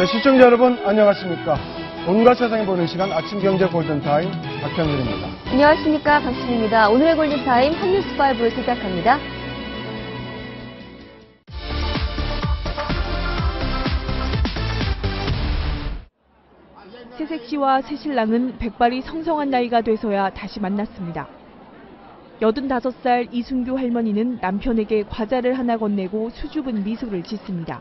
네, 시청자 여러분 안녕하십니까. 온갖 세상에 보는 시간 아침 경제 골든타임 박현일입니다. 안녕하십니까. 박신입니다. 오늘의 골든타임 한뉴스5로 시작합니다. 새색 씨와 새신랑은 백발이 성성한 나이가 돼서야 다시 만났습니다. 85살 이순규 할머니는 남편에게 과자를 하나 건네고 수줍은 미소를 짓습니다.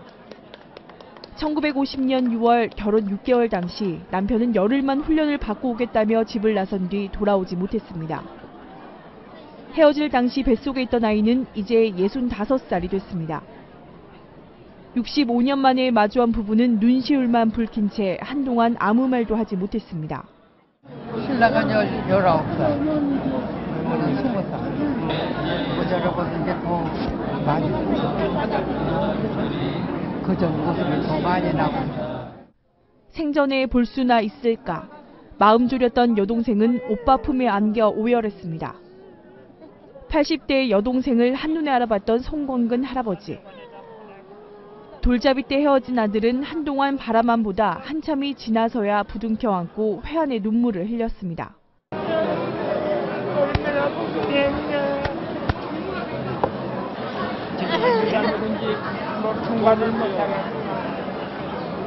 1950년 6월 결혼 6개월 당시 남편은 열흘만 훈련을 받고 오겠다며 집을 나선 뒤 돌아오지 못했습니다. 헤어질 당시 뱃속에 있던 아이는 이제 65살이 됐습니다. 65년 만에 마주한 부부는 눈시울만 붉힌 채 한동안 아무 말도 하지 못했습니다. 신랑은 19살, 할머니 20살. 모자라고 이제 더 많이 그전 모습이 더 많이 나고. 생전에 볼 수나 있을까. 마음 졸였던 여동생은 오빠 품에 안겨 오열했습니다. 80대 여동생을 한눈에 알아봤던 송건근 할아버지. 돌잡이 때 헤어진 아들은 한동안 바라만 보다 한참이 지나서야 부둥켜 안고 회한의 눈물을 흘렸습니다.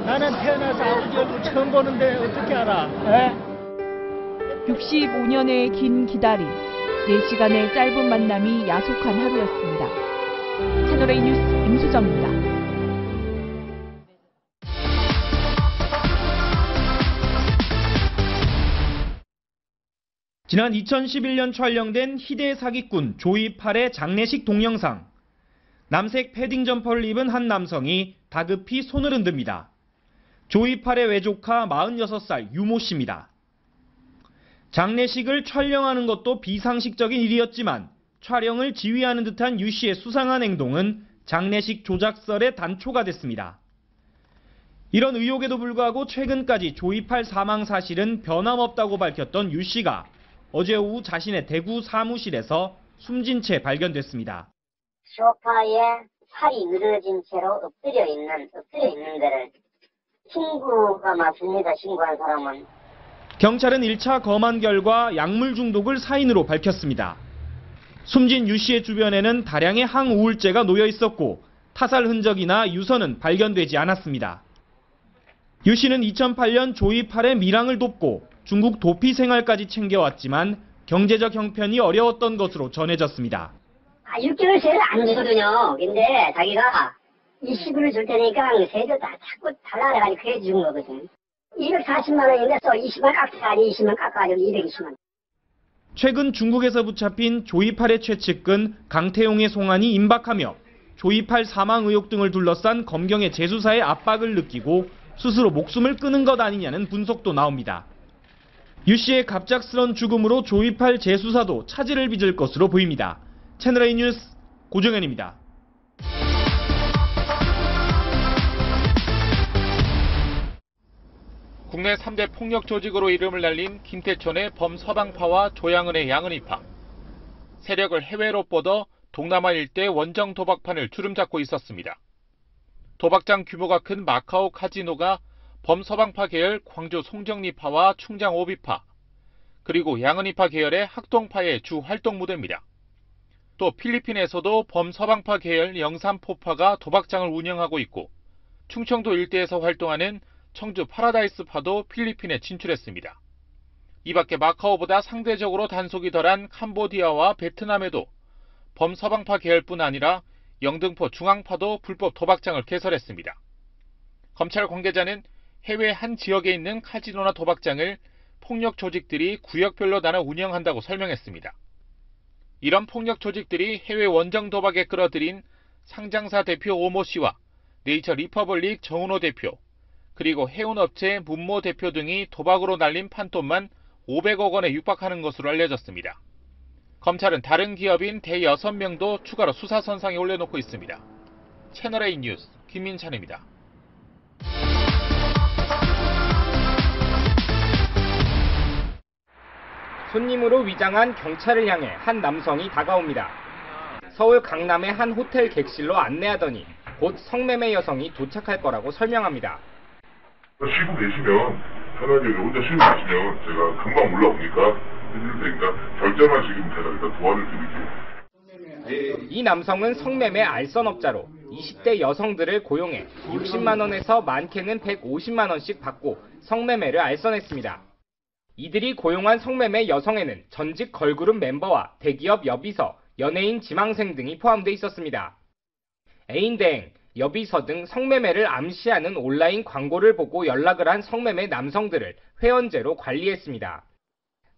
나는 태어나서 아버지 얼굴 처음 보는데 어떻게 알아? 65년의 긴 기다림, 4시간의 짧은 만남이 야속한 하루였습니다. 채널A 뉴스 임수정입니다. 지난 2011년 촬영된 희대 사기꾼 조이 8의 장례식 동영상. 남색 패딩 점퍼를 입은 한 남성이 다급히 손을 흔듭니다. 조이 8의 외조카 46살 유모 씨입니다. 장례식을 촬영하는 것도 비상식적인 일이었지만 촬영을 지휘하는 듯한 유 씨의 수상한 행동은 장례식 조작설의 단초가 됐습니다. 이런 의혹에도 불구하고 최근까지 조이 8 사망 사실은 변함없다고 밝혔던 유 씨가 어제 오후 자신의 대구 사무실에서 숨진 채 발견됐습니다. 소파에 팔이 늘어진 채로 엎드려 있는 데를 친구가 맞습니다. 신고한 사람은. 경찰은 1차 검안 결과 약물 중독을 사인으로 밝혔습니다. 숨진 유 씨의 주변에는 다량의 항우울제가 놓여 있었고 타살 흔적이나 유서는 발견되지 않았습니다. 유 씨는 2008년 조이 8의 밀항을 돕고 중국 도피 생활까지 챙겨왔지만 경제적 형편이 어려웠던 것으로 전해졌습니다. 6개월 세를 안 주거든요. 근데 자기가 20불을 줄 테니까 세도 다 자꾸 달라가지고 그래 준 거거든. 240만 원인데 또 20만 깎아가지고 20만 깎아가지고 220만 원. 최근 중국에서 붙잡힌 조이 8의 최측근 강태용의 송환이 임박하며 조이 8 사망 의혹 등을 둘러싼 검경의 재수사에 압박을 느끼고 스스로 목숨을 끊은 것 아니냐는 분석도 나옵니다. 유 씨의 갑작스런 죽음으로 조이 8 재수사도 차질을 빚을 것으로 보입니다. 채널A 뉴스 고정현입니다. 국내 3대 폭력 조직으로 이름을 날린 김태천의 범서방파와 조양은의 양은이파. 세력을 해외로 뻗어 동남아 일대 원정 도박판을 주름잡고 있었습니다. 도박장 규모가 큰 마카오 카지노가 범서방파 계열 광주 송정리파와 충장 오비파, 그리고 양은이파 계열의 학동파의 주 활동 무대입니다. 또 필리핀에서도 범서방파 계열 영산포파가 도박장을 운영하고 있고 충청도 일대에서 활동하는 청주 파라다이스파도 필리핀에 진출했습니다. 이 밖에 마카오보다 상대적으로 단속이 덜한 캄보디아와 베트남에도 범서방파 계열뿐 아니라 영등포 중앙파도 불법 도박장을 개설했습니다. 검찰 관계자는 해외 한 지역에 있는 카지노나 도박장을 폭력 조직들이 구역별로 나눠 운영한다고 설명했습니다. 이런 폭력 조직들이 해외 원정 도박에 끌어들인 상장사 대표 오모 씨와 네이처 리퍼블릭 정은호 대표, 그리고 해운업체 문모 대표 등이 도박으로 날린 판돈만 500억 원에 육박하는 것으로 알려졌습니다. 검찰은 다른 기업인 대여섯 명도 추가로 수사선상에 올려놓고 있습니다. 채널A 뉴스 김민찬입니다. 손님으로 위장한 경찰을 향해 한 남성이 다가옵니다. 서울 강남의 한 호텔 객실로 안내하더니 곧 성매매 여성이 도착할 거라고 설명합니다. 쉬고 계시면 편하게 혼자 쉬고 계시면 제가 금방 올라오니까 해드릴 테니까 결제만 지금 제가 일단 도와드릴게요. 이 남성은 성매매 알선업자로 20대 여성들을 고용해 60만 원에서 많게는 150만 원씩 받고 성매매를 알선했습니다. 이들이 고용한 성매매 여성에는 전직 걸그룹 멤버와 대기업 여비서, 연예인 지망생 등이 포함돼 있었습니다. 애인대행, 여비서 등 성매매를 암시하는 온라인 광고를 보고 연락을 한 성매매 남성들을 회원제로 관리했습니다.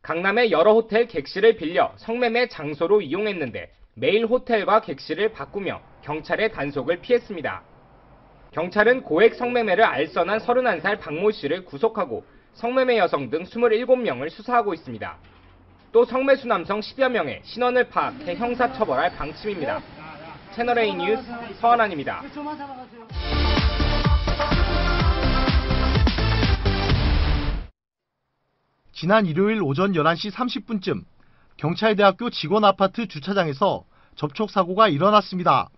강남의 여러 호텔 객실을 빌려 성매매 장소로 이용했는데 매일 호텔과 객실을 바꾸며 경찰의 단속을 피했습니다. 경찰은 고액 성매매를 알선한 31살 박모 씨를 구속하고 성매매 여성 등 27명을 수사하고 있습니다. 또 성매수 남성 10여 명의 신원을 파악해 형사처벌할 방침입니다. 채널A 뉴스 서한환입니다. 지난 일요일 오전 11시 30분쯤 경찰대학교 직원 아파트 주차장에서 접촉사고가 일어났습니다.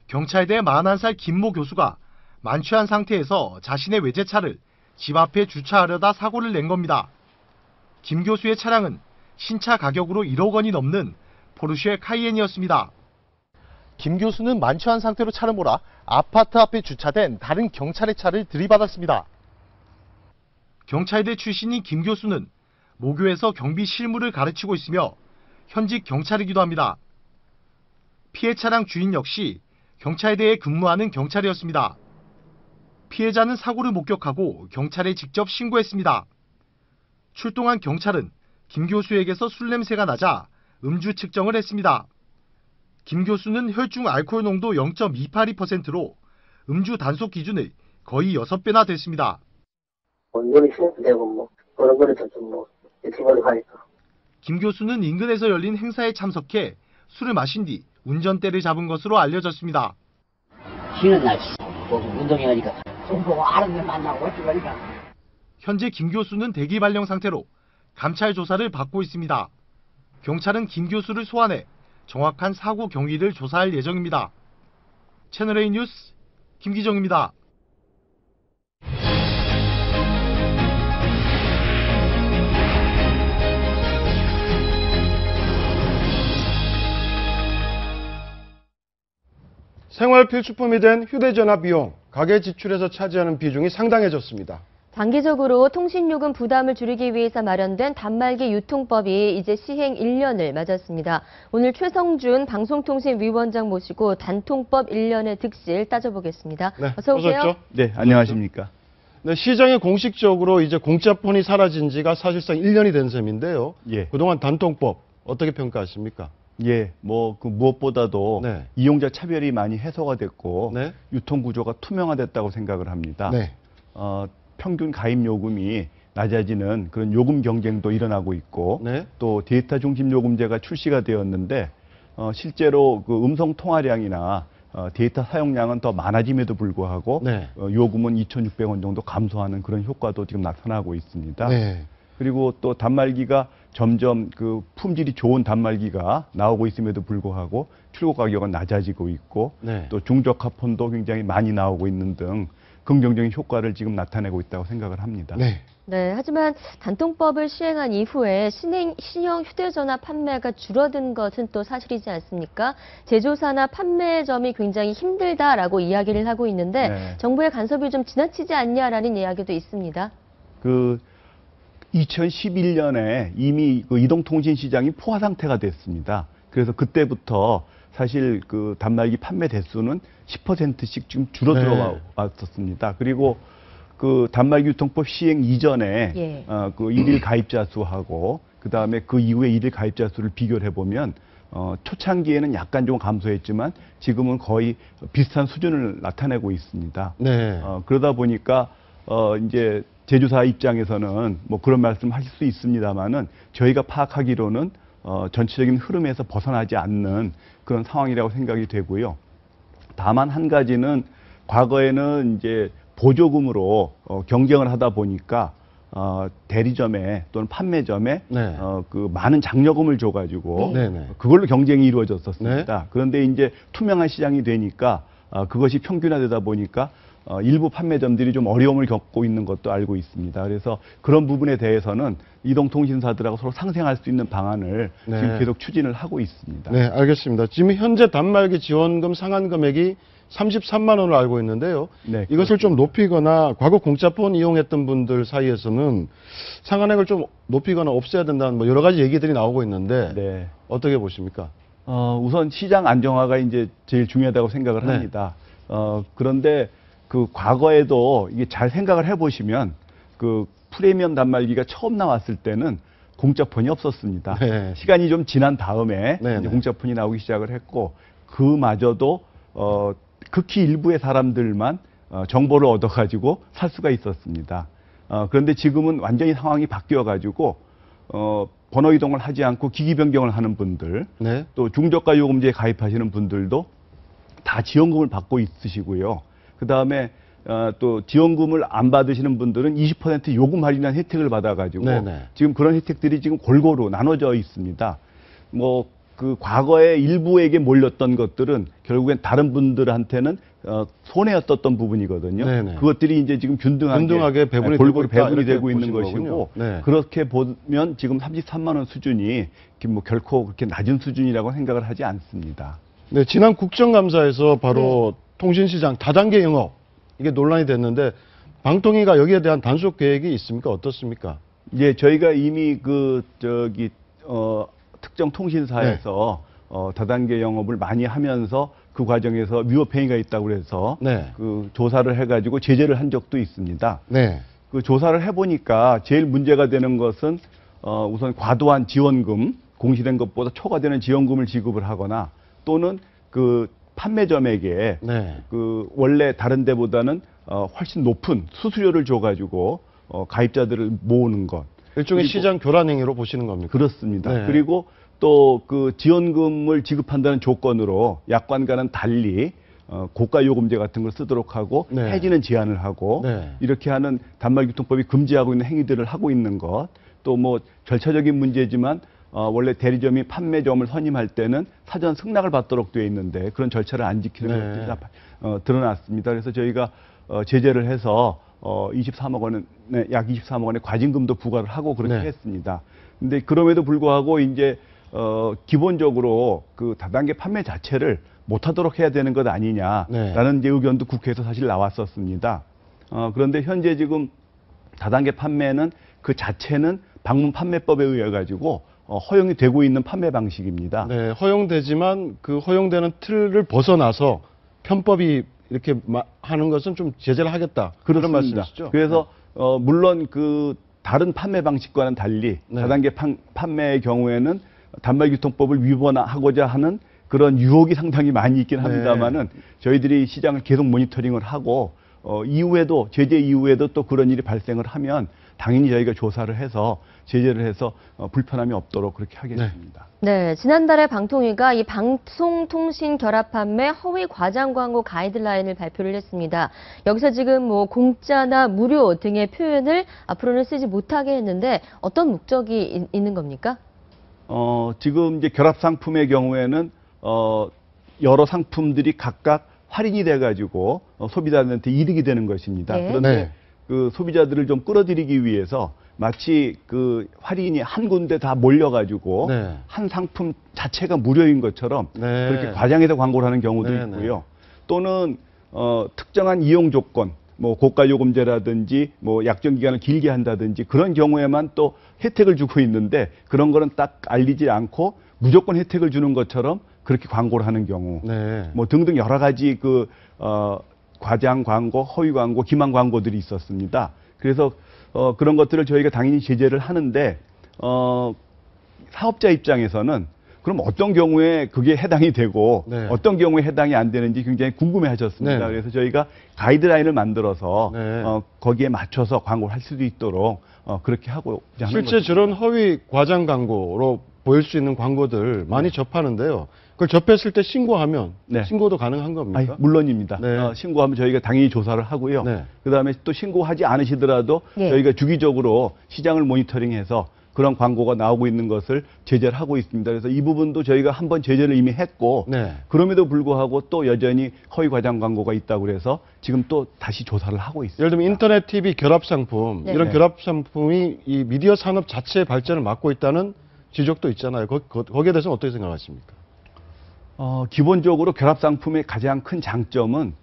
경찰대 41살 김모 교수가 만취한 상태에서 자신의 외제차를 집 앞에 주차하려다 사고를 낸 겁니다. 김 교수의 차량은 신차 가격으로 1억 원이 넘는 포르쉐 카이엔이었습니다. 김 교수는 만취한 상태로 차를 몰아 아파트 앞에 주차된 다른 경찰의 차를 들이받았습니다. 경찰대 출신인 김 교수는 모교에서 경비 실무를 가르치고 있으며 현직 경찰이기도 합니다. 피해 차량 주인 역시 경찰대에 근무하는 경찰이었습니다. 피해자는 사고를 목격하고 경찰에 직접 신고했습니다. 출동한 경찰은 김 교수에게서 술 냄새가 나자 음주 측정을 했습니다. 김 교수는 혈중 알코올 농도 0.282%로 음주 단속 기준의 거의 6배나 됐습니다. 눈이 신고되고 뭐 그런 거를 좀뭐 유튜브를 가니까. 김 교수는 인근에서 열린 행사에 참석해 술을 마신 뒤 운전대를 잡은 것으로 알려졌습니다. 쉬는 날 운동해가니까 좀 보고 아는 데 만나고 어쩌니까. 현재 김 교수는 대기 발령 상태로 감찰 조사를 받고 있습니다. 경찰은 김 교수를 소환해 정확한 사고 경위를 조사할 예정입니다. 채널A 뉴스 김기정입니다. 생활 필수품이 된 휴대전화 비용, 가계 지출에서 차지하는 비중이 상당해졌습니다. 장기적으로 통신요금 부담을 줄이기 위해서 마련된 단말기 유통법이 이제 시행 1년을 맞았습니다. 오늘 최성준 방송통신위원장 모시고 단통법 1년의 득실 따져보겠습니다. 네, 어서 오세요. 네, 안녕하십니까. 네, 시장에 공식적으로 이제 공짜폰이 사라진 지가 사실상 1년이 된 셈인데요. 예. 그동안 단통법 어떻게 평가하십니까? 예, 그 무엇보다도 네. 이용자 차별이 많이 해소가 됐고 네. 유통 구조가 투명화됐다고 생각을 합니다. 네. 평균 가입 요금이 낮아지는 그런 요금 경쟁도 일어나고 있고 네. 또 데이터 중심 요금제가 출시가 되었는데 실제로 그 음성 통화량이나 데이터 사용량은 더 많아짐에도 불구하고 네. 요금은 2,600원 정도 감소하는 그런 효과도 지금 나타나고 있습니다. 네. 그리고 또 단말기가 점점 그 품질이 좋은 단말기가 나오고 있음에도 불구하고 출고 가격은 낮아지고 있고 네. 또 중저가 폰도 굉장히 많이 나오고 있는 등 긍정적인 효과를 지금 나타내고 있다고 생각을 합니다. 네. 네, 하지만 단통법을 시행한 이후에 신형 휴대전화 판매가 줄어든 것은 또 사실이지 않습니까? 제조사나 판매점이 굉장히 힘들다라고 이야기를 하고 있는데 네. 정부의 간섭이 좀 지나치지 않냐라는 이야기도 있습니다. 2011년에 이미 그 이동통신 시장이 포화 상태가 됐습니다. 그래서 그때부터 사실 그 단말기 판매 대수는 10%씩 지금 줄어들어 왔었습니다. 그리고 그 단말기 유통법 시행 이전에 그 일일 가입자 수하고 그 다음에 그 이후에 일일 가입자 수를 비교를 해보면 초창기에는 약간 좀 감소했지만 지금은 거의 비슷한 수준을 나타내고 있습니다. 네. 그러다 보니까 이제 제조사 입장에서는 뭐 그런 말씀 하실 수 있습니다만은 저희가 파악하기로는 전체적인 흐름에서 벗어나지 않는 그런 상황이라고 생각이 되고요. 다만 한 가지는 과거에는 이제 보조금으로 경쟁을 하다 보니까 대리점에 또는 판매점에 네. 그 많은 장려금을 줘가지고 네. 그걸로 경쟁이 이루어졌었습니다. 네. 그런데 이제 투명한 시장이 되니까 그것이 평균화되다 보니까 일부 판매점들이 좀 어려움을 겪고 있는 것도 알고 있습니다. 그래서 그런 부분에 대해서는 이동통신사들하고 서로 상생할 수 있는 방안을 네. 지금 계속 추진을 하고 있습니다. 네, 알겠습니다. 지금 현재 단말기 지원금 상한 금액이 33만 원을 알고 있는데요. 네, 이것을 좀 높이거나 과거 공짜폰 이용했던 분들 사이에서는 상한액을 좀 높이거나 없애야 된다는 뭐 여러 가지 얘기들이 나오고 있는데 네. 어떻게 보십니까? 우선 시장 안정화가 이제 제일 중요하다고 생각을 네. 합니다. 그런데 그 과거에도 이게 잘 생각을 해보시면 그 프리미엄 단말기가 처음 나왔을 때는 공짜폰이 없었습니다. 네. 시간이 좀 지난 다음에 네, 이제 네. 공짜폰이 나오기 시작을 했고 그마저도 극히 일부의 사람들만 정보를 얻어가지고 살 수가 있었습니다. 그런데 지금은 완전히 상황이 바뀌어가지고 번호 이동을 하지 않고 기기 변경을 하는 분들, 네. 또 중저가 요금제에 가입하시는 분들도 다 지원금을 받고 있으시고요. 그 다음에 또 지원금을 안 받으시는 분들은 20% 요금 할인한 혜택을 받아가지고 네네. 지금 그런 혜택들이 지금 골고루 나눠져 있습니다. 뭐 그 과거에 일부에게 몰렸던 것들은 결국엔 다른 분들한테는 손해였었던 부분이거든요. 네네. 그것들이 이제 지금 균등하게 배분이 골고루 되고 있다, 배분이 이렇게 되고 있는 보시는 것이고 거군요. 네. 그렇게 보면 지금 33만 원 수준이 뭐 결코 그렇게 낮은 수준이라고 생각을 하지 않습니다. 네, 지난 국정감사에서 바로 통신시장 다단계 영업 이게 논란이 됐는데 방통위가 여기에 대한 단속 계획이 있습니까? 어떻습니까? 예, 저희가 이미 특정 통신사에서 다단계 영업을 많이 하면서 그 과정에서 위법 행위가 있다고 해서 네. 그 조사를 해가지고 제재를 한 적도 있습니다. 네. 그 조사를 해보니까 제일 문제가 되는 것은 우선 과도한 지원금, 공시된 것보다 초과되는 지원금을 지급을 하거나 또는 그 판매점에게 네. 그 원래 다른 데보다는 훨씬 높은 수수료를 줘가지고 가입자들을 모으는 것. 일종의 그리고 시장 교란 행위로 보시는 겁니까? 그렇습니다. 네. 그리고 또 그 지원금을 지급한다는 조건으로 약관과는 달리 고가 요금제 같은 걸 쓰도록 하고 네. 해지는 제한을 하고 네. 이렇게 하는 단말교통법이 금지하고 있는 행위들을 하고 있는 것, 또 뭐 절차적인 문제지만 원래 대리점이 판매점을 선임할 때는 사전 승낙을 받도록 되어 있는데 그런 절차를 안 지키는 네. 것들이 다 드러났습니다. 그래서 저희가 제재를 해서 23억 원은 약 23억 원의 과징금도 부과를 하고 그렇게 네. 했습니다. 근데 그럼에도 불구하고 이제 기본적으로 그 다단계 판매 자체를 못하도록 해야 되는 것 아니냐라는 이제 의견도 국회에서 사실 나왔었습니다. 그런데 현재 지금 다단계 판매는 그 자체는 방문 판매법에 의해 가지고 허용이 되고 있는 판매 방식입니다. 네, 허용되지만 그 허용되는 틀을 벗어나서 편법이 이렇게 하는 것은 좀 제재를 하겠다. 그런 그렇습니다. 말씀이시죠? 그래서 물론 그 다른 판매 방식과는 달리 네. 다단계 판매의 경우에는 단말교통법을 위반하고자 하는 그런 유혹이 상당히 많이 있긴 합니다만은 저희들이 시장을 계속 모니터링을 하고 이후에도 제재 이후에도 또 그런 일이 발생을 하면 당연히 저희가 조사를 해서 제재를 해서 불편함이 없도록 그렇게 하겠습니다. 네, 지난달에 방통위가 이 방송통신 결합 판매 허위 과장 광고 가이드라인을 발표를 했습니다. 여기서 지금 뭐 공짜나 무료 등의 표현을 앞으로는 쓰지 못하게 했는데 어떤 목적이 있는 겁니까? 지금 이제 결합 상품의 경우에는 여러 상품들이 각각 할인이 돼가지고 소비자들한테 이득이 되는 것입니다. 네. 그런데 네. 그 소비자들을 좀 끌어들이기 위해서 마치 그 할인이 한 군데 다 몰려가지고 네. 한 상품 자체가 무료인 것처럼 네. 그렇게 과장해서 광고를 하는 경우도 네, 있고요. 또는 특정한 이용 조건, 뭐 고가 요금제라든지 뭐 약정 기간을 길게 한다든지 그런 경우에만 또 혜택을 주고 있는데 그런 거는 딱 알리지 않고 무조건 혜택을 주는 것처럼 그렇게 광고를 하는 경우, 네. 뭐 등등 여러 가지 그 과장 광고, 허위 광고, 기만 광고들이 있었습니다. 그래서 그런 것들을 저희가 당연히 제재를 하는데 사업자 입장에서는 그럼 어떤 경우에 그게 해당이 되고 네. 어떤 경우에 해당이 안 되는지 굉장히 궁금해하셨습니다. 네. 그래서 저희가 가이드라인을 만들어서 네. 거기에 맞춰서 광고를 할 수도 있도록 그렇게 하고 하는 실제 것입니다. 저런 허위 과장 광고로 보일 수 있는 광고들 많이 접하는데요. 그걸 접했을 때 신고하면 네. 신고도 가능한 겁니까? 아니, 물론입니다. 네. 신고하면 저희가 당연히 조사를 하고요. 네. 그다음에 또 신고하지 않으시더라도 예. 저희가 주기적으로 시장을 모니터링해서 그런 광고가 나오고 있는 것을 제재를 하고 있습니다. 그래서 이 부분도 저희가 한번 제재를 이미 했고 네. 그럼에도 불구하고 또 여전히 허위 과장 광고가 있다고 그래서 지금 또 다시 조사를 하고 있습니다. 예를 들면 인터넷 TV 결합 상품 네. 이런 네. 결합 상품이 이 미디어 산업 자체의 발전을 막고 있다는 지적도 있잖아요. 거기에 대해서는 어떻게 생각하십니까? 기본적으로 결합 상품의 가장 큰 장점은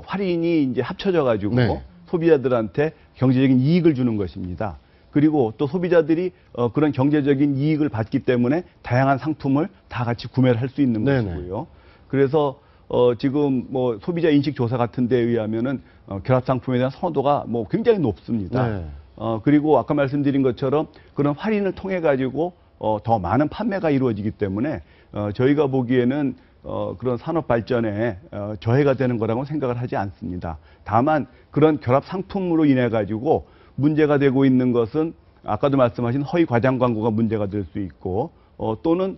할인이 이제 합쳐져 가지고 네. 소비자들한테 경제적인 이익을 주는 것입니다. 그리고 또 소비자들이 그런 경제적인 이익을 받기 때문에 다양한 상품을 다 같이 구매를 할 수 있는 네네. 것이고요. 그래서 지금 뭐 소비자 인식 조사 같은 데에 의하면은 결합 상품에 대한 선호도가 뭐 굉장히 높습니다. 네. 그리고 아까 말씀드린 것처럼 그런 할인을 통해 가지고 더 많은 판매가 이루어지기 때문에 저희가 보기에는 그런 산업 발전에 저해가 되는 거라고 생각을 하지 않습니다. 다만 그런 결합 상품으로 인해 가지고 문제가 되고 있는 것은 아까도 말씀하신 허위 과장 광고가 문제가 될 수 있고 또는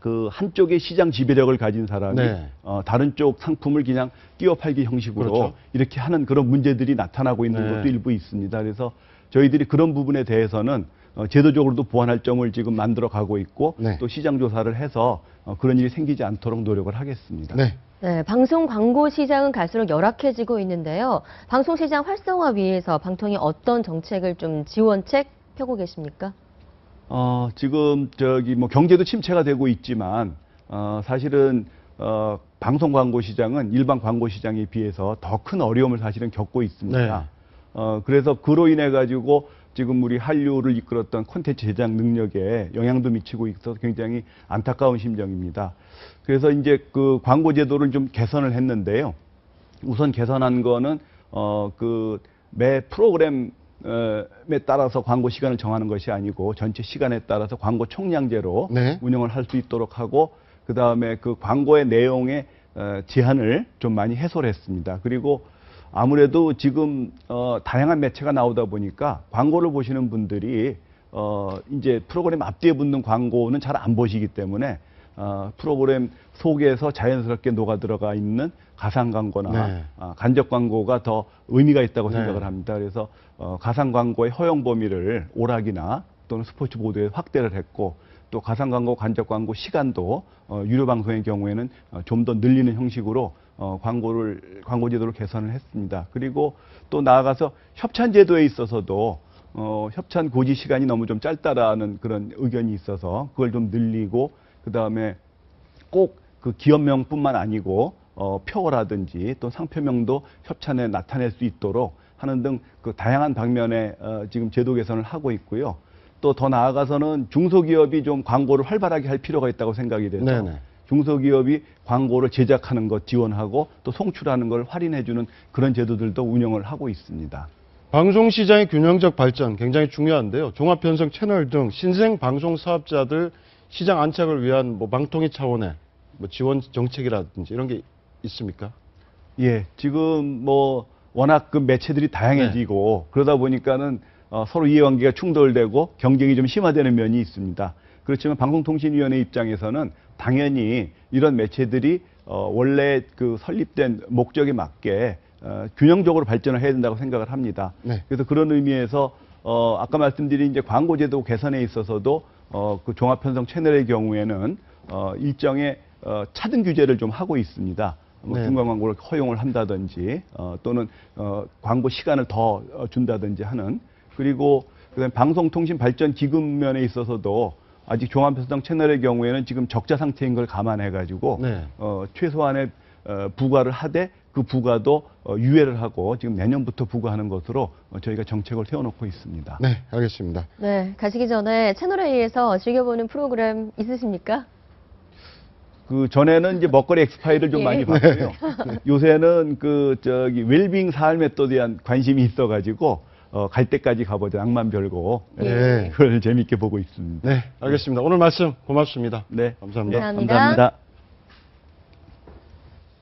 그 한쪽의 시장 지배력을 가진 사람이 네. 다른 쪽 상품을 그냥 끼워 팔기 형식으로 그렇죠. 이렇게 하는 그런 문제들이 나타나고 있는 네. 것도 일부 있습니다. 그래서 저희들이 그런 부분에 대해서는 제도적으로도 보완할 점을 지금 만들어 가고 있고 네. 또 시장 조사를 해서 그런 일이 생기지 않도록 노력을 하겠습니다. 네. 네, 방송 광고 시장은 갈수록 열악해지고 있는데요. 방송 시장 활성화 위해서 방통위 어떤 정책을 좀 지원책 펴고 계십니까? 지금 뭐 경제도 침체가 되고 있지만 사실은 방송 광고 시장은 일반 광고 시장에 비해서 더 큰 어려움을 사실은 겪고 있습니다. 그래서 그로 인해 가지고 지금 우리 한류를 이끌었던 콘텐츠 제작 능력에 영향도 미치고 있어서 굉장히 안타까운 심정입니다. 그래서 이제 그 광고 제도를 좀 개선을 했는데요. 우선 개선한 거는 그 매 프로그램에 따라서 광고 시간을 정하는 것이 아니고 전체 시간에 따라서 광고 총량제로 네. 운영을 할 수 있도록 하고 그 다음에 그 광고의 내용의 제한을 좀 많이 해소를 했습니다. 그리고 아무래도 지금 다양한 매체가 나오다 보니까 광고를 보시는 분들이 이제 프로그램 앞뒤에 붙는 광고는 잘 안 보시기 때문에 프로그램 속에서 자연스럽게 녹아 들어가 있는 가상 광고나 네. 간접 광고가 더 의미가 있다고 네. 생각을 합니다. 그래서 가상 광고의 허용 범위를 오락이나 또는 스포츠 보도에 확대를 했고 또 가상 광고, 간접 광고 시간도 유료 방송의 경우에는 좀 더 늘리는 형식으로 광고 제도를 개선을 했습니다. 그리고 또 나아가서 협찬 제도에 있어서도 협찬 고지 시간이 너무 좀 짧다라는 그런 의견이 있어서 그걸 좀 늘리고 그다음에 꼭 그 기업명뿐만 아니고 표어라든지 또 상표명도 협찬에 나타낼 수 있도록 하는 등 그 다양한 방면의 지금 제도 개선을 하고 있고요. 또 더 나아가서는 중소기업이 좀 광고를 활발하게 할 필요가 있다고 생각이 돼서 네네. 중소기업이 광고를 제작하는 것 지원하고 또 송출하는 걸 할인해주는 그런 제도들도 운영을 하고 있습니다. 방송 시장의 균형적 발전 굉장히 중요한데요. 종합편성 채널 등 신생 방송 사업자들 시장 안착을 위한 뭐 방통위 차원의 뭐 지원 정책이라든지 이런 게 있습니까? 예, 지금 뭐 워낙 그 매체들이 다양해지고 그러다 보니까는 서로 이해관계가 충돌되고 경쟁이 좀 심화되는 면이 있습니다. 그렇지만 방송통신위원회 입장에서는 당연히 이런 매체들이 원래 그 설립된 목적에 맞게 균형적으로 발전을 해야 된다고 생각을 합니다. 네. 그래서 그런 의미에서 아까 말씀드린 이제 광고제도 개선에 있어서도 그 종합편성 채널의 경우에는 일정의 차등 규제를 좀 하고 있습니다. 뭐 네. 중간 광고를 허용을 한다든지 또는 광고 시간을 더 준다든지 하는 그리고 그다음에 방송통신발전기금 면에 있어서도 아직 종합편성 채널의 경우에는 지금 적자 상태인 걸 감안해 가지고 네. 최소한의 부과를 하되 그 부과도 유예를 하고 지금 내년부터 부과하는 것으로 저희가 정책을 세워놓고 있습니다. 네, 알겠습니다. 네, 가시기 전에 채널A에서 즐겨보는 프로그램 있으십니까? 그 전에는 이제 먹거리 엑스파일을 좀 예. 많이 봤고요. 요새는 그 웰빙 삶에 또 대한 관심이 있어가지고 갈 때까지 가보자 낭만 별고 예. 그걸 재밌게 보고 있습니다. 네, 알겠습니다. 오늘 말씀 고맙습니다. 네, 감사합니다. 감사합니다.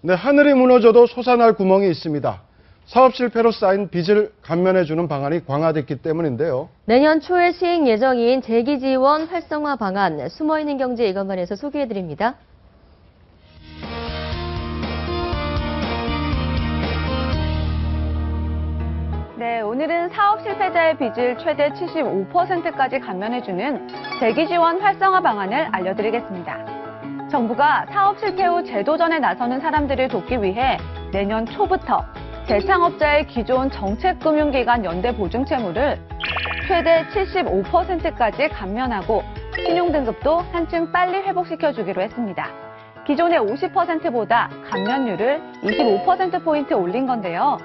네, 하늘이 무너져도 솟아날 구멍이 있습니다. 사업 실패로 쌓인 빚을 감면해주는 방안이 강화됐기 때문인데요. 내년 초에 시행 예정인 재기 지원 활성화 방안, 숨어있는 경제 이것만에서 소개해드립니다. 네, 오늘은 사업 실패자의 빚을 최대 75%까지 감면해주는 대기 지원 활성화 방안을 알려드리겠습니다. 정부가 사업 실패 후 재도전에 나서는 사람들을 돕기 위해 내년 초부터 재창업자의 기존 정책금융기관 연대보증채무를 최대 75%까지 감면하고 신용등급도 한층 빨리 회복시켜주기로 했습니다. 기존의 50%보다 감면율을 25%포인트 올린 건데요.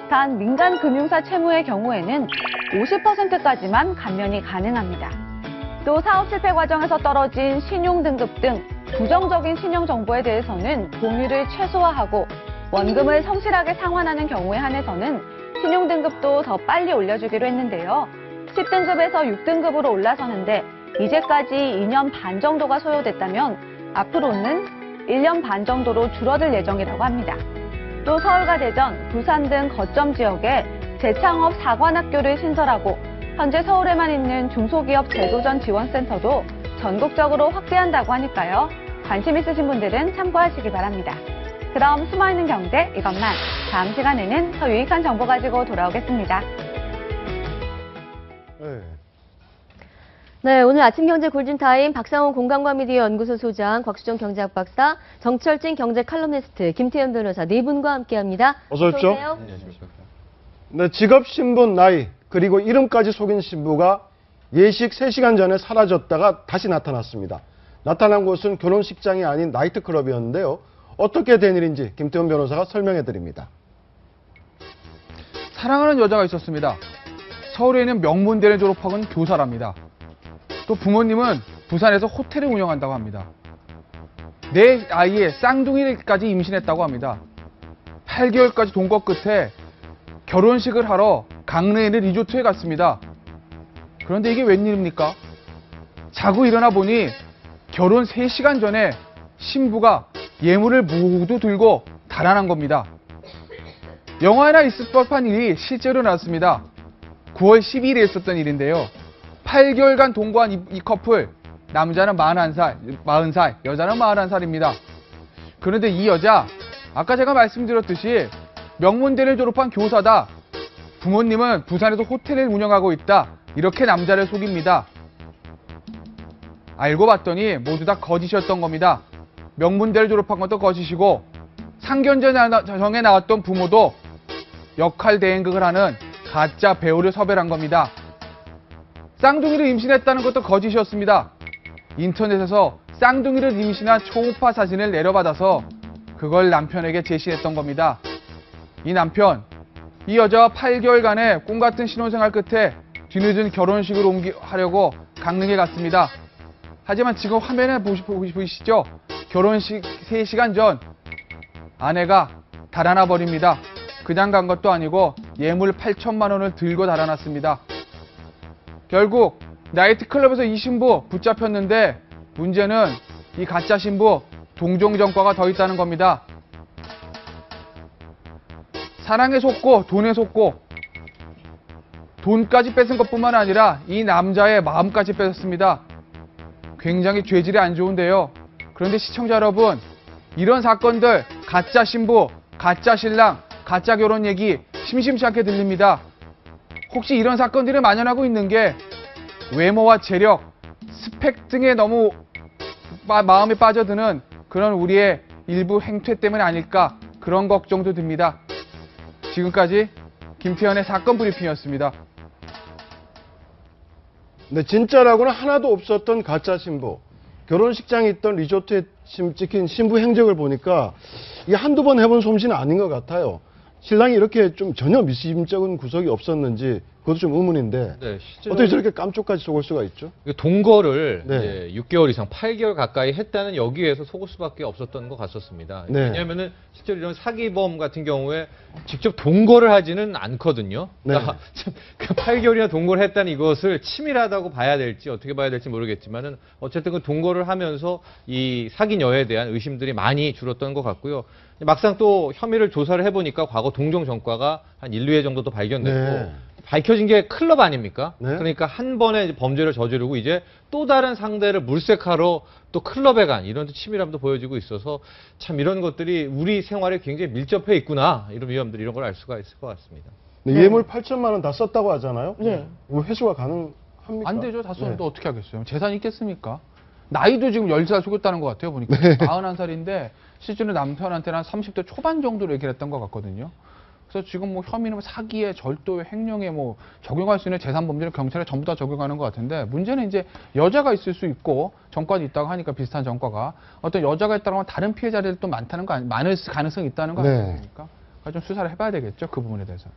단 민간 금융사 채무의 경우에는 50%까지만 감면이 가능합니다. 또 사업 실패 과정에서 떨어진 신용등급 등 부정적인 신용 정보에 대해서는 공유를 최소화하고 원금을 성실하게 상환하는 경우에 한해서는 신용등급도 더 빨리 올려주기로 했는데요. 10등급에서 6등급으로 올라서는데 이제까지 2년 반 정도가 소요됐다면 앞으로는 1년 반 정도로 줄어들 예정이라고 합니다. 또 서울과 대전, 부산 등 거점 지역에 재창업 사관학교를 신설하고 현재 서울에만 있는 중소기업 재도전 지원센터도 전국적으로 확대한다고 하니까요. 관심 있으신 분들은 참고하시기 바랍니다. 그럼 숨어있는 경제 이것만, 다음 시간에는 더 유익한 정보 가지고 돌아오겠습니다. 네, 오늘 아침 경제 골든타임 박상훈 공감과 미디어 연구소 소장, 곽수정 경제학 박사, 정철진 경제 칼럼니스트, 김태현 변호사 네 분과 함께합니다. 어서 오십시오. 오세요. 네, 직업, 신분, 나이, 그리고 이름까지 속인 신부가 예식 3시간 전에 사라졌다가 다시 나타났습니다. 나타난 곳은 결혼식장이 아닌 나이트클럽이었는데요. 어떻게 된 일인지 김태현 변호사가 설명해 드립니다. 사랑하는 여자가 있었습니다. 서울에 있는 명문대를 졸업한 교사랍니다. 또 부모님은 부산에서 호텔을 운영한다고 합니다. 내 아이의 쌍둥이까지 임신했다고 합니다. 8개월까지 동거 끝에 결혼식을 하러 강릉에 있는 리조트에 갔습니다. 그런데 이게 웬일입니까? 자고 일어나 보니 결혼 3시간 전에 신부가 예물을 모두 들고 달아난 겁니다. 영화에나 있을 법한 일이 실제로 났습니다. 9월 12일에 있었던 일인데요. 8개월간 동거한 이 커플, 남자는 40살, 여자는 41살입니다. 그런데 이 여자, 아까 제가 말씀드렸듯이 명문대를 졸업한 교사다. 부모님은 부산에서 호텔을 운영하고 있다. 이렇게 남자를 속입니다. 알고 봤더니 모두 다 거짓이었던 겁니다. 명문대를 졸업한 것도 거짓이고 상견례장에 나왔던 부모도 역할 대행극을 하는 가짜 배우를 섭외한 겁니다. 쌍둥이를 임신했다는 것도 거짓이었습니다. 인터넷에서 쌍둥이를 임신한 초음파 사진을 내려받아서 그걸 남편에게 제시했던 겁니다. 이 남편, 이 여자와 8개월간의 꿈같은 신혼생활 끝에 뒤늦은 결혼식을 하려고 강릉에 갔습니다. 하지만 지금 화면에 보이시죠? 결혼식 3시간 전 아내가 달아나 버립니다. 그냥 간 것도 아니고 예물 8천만 원을 들고 달아났습니다. 결국 나이트클럽에서 이 신부 붙잡혔는데 문제는 이 가짜 신부 동종전과가 더 있다는 겁니다. 사랑에 속고 돈에 속고 돈까지 뺏은 것뿐만 아니라 이 남자의 마음까지 뺏었습니다. 굉장히 죄질이 안 좋은데요. 그런데 시청자 여러분, 이런 사건들, 가짜 신부, 가짜 신랑, 가짜 결혼 얘기 심심치 않게 들립니다. 혹시 이런 사건들이 만연하고 있는 게 외모와 재력, 스펙 등에 너무 마음에 빠져드는 그런 우리의 일부 행태 때문에 아닐까, 그런 걱정도 듭니다. 지금까지 김태현의 사건 브리핑이었습니다. 네, 진짜라고는 하나도 없었던 가짜 신부. 결혼식장에 있던 리조트에 찍힌 신부 행적을 보니까 이게 한두 번 해본 솜씨는 아닌 것 같아요. 신랑이 이렇게 좀 전혀 미심쩍은 구석이 없었는지 그것도 좀 의문인데 네, 어떻게 저렇게 깜쪽까지 속을 수가 있죠? 동거를 네. 이제 6개월 이상 8개월 가까이 했다는 여기에서 속을 수밖에 없었던 것 같았습니다. 네. 왜냐하면 실제로 이런 사기범 같은 경우에 직접 동거를 하지는 않거든요. 네. 그러니까 그 8개월이나 동거를 했다는 이것을 치밀하다고 봐야 될지 어떻게 봐야 될지 모르겠지만은 어쨌든 그 동거를 하면서 이 사기녀에 대한 의심들이 많이 줄었던 것 같고요. 막상 또 혐의를 조사를 해보니까 과거 동종 전과가 한 1, 2회 정도도 발견됐고 네. 밝혀진 게 클럽 아닙니까? 네. 그러니까 한 번에 범죄를 저지르고 이제 또 다른 상대를 물색하러 또 클럽에 간 이런 치밀함도 보여지고 있어서 참 이런 것들이 우리 생활에 굉장히 밀접해 있구나. 이런 위험들 이런 걸 알 수가 있을 것 같습니다. 근데 네. 예물 8천만 원 다 썼다고 하잖아요. 예. 이거 회수가 가능합니까? 안 되죠. 다 썼는데 네. 어떻게 하겠어요. 재산이 있겠습니까? 나이도 지금 10살 속였다는 것 같아요. 보니까. 네. 41살인데 실제로 남편한테는 한 30대 초반 정도로 얘기를 했던 것 같거든요. 그래서 지금 뭐 혐의는 사기에 절도에 횡령에 뭐 적용할 수 있는 재산 범죄를 경찰에 전부 다 적용하는 것 같은데 문제는 이제 여자가 있을 수 있고 전과도 있다고 하니까 비슷한 전과가 어떤 여자가 있다고 하면 다른 피해자들이 또 많다는 거 많을 가능성이 있다는 거 네. 아닙니까? 그러니까 좀 수사를 해봐야 되겠죠. 그 부분에 대해서.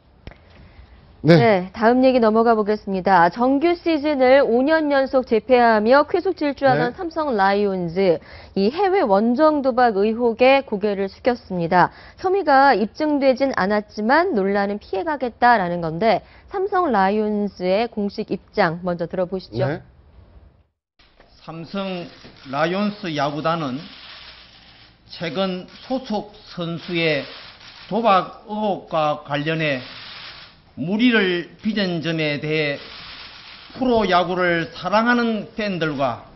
네, 다음 얘기 넘어가 보겠습니다. 정규 시즌을 5년 연속 재패하며 쾌속 질주하던 네. 삼성 라이온즈, 이 해외 원정 도박 의혹에 고개를 숙였습니다. 혐의가 입증되진 않았지만 논란은 피해가겠다라는 건데 삼성 라이온즈의 공식 입장 먼저 들어보시죠. 네. 삼성 라이온스 야구단은 최근 소속 선수의 도박 의혹과 관련해 무리를 빚은 점에 대해 프로야구를 사랑하는 팬들과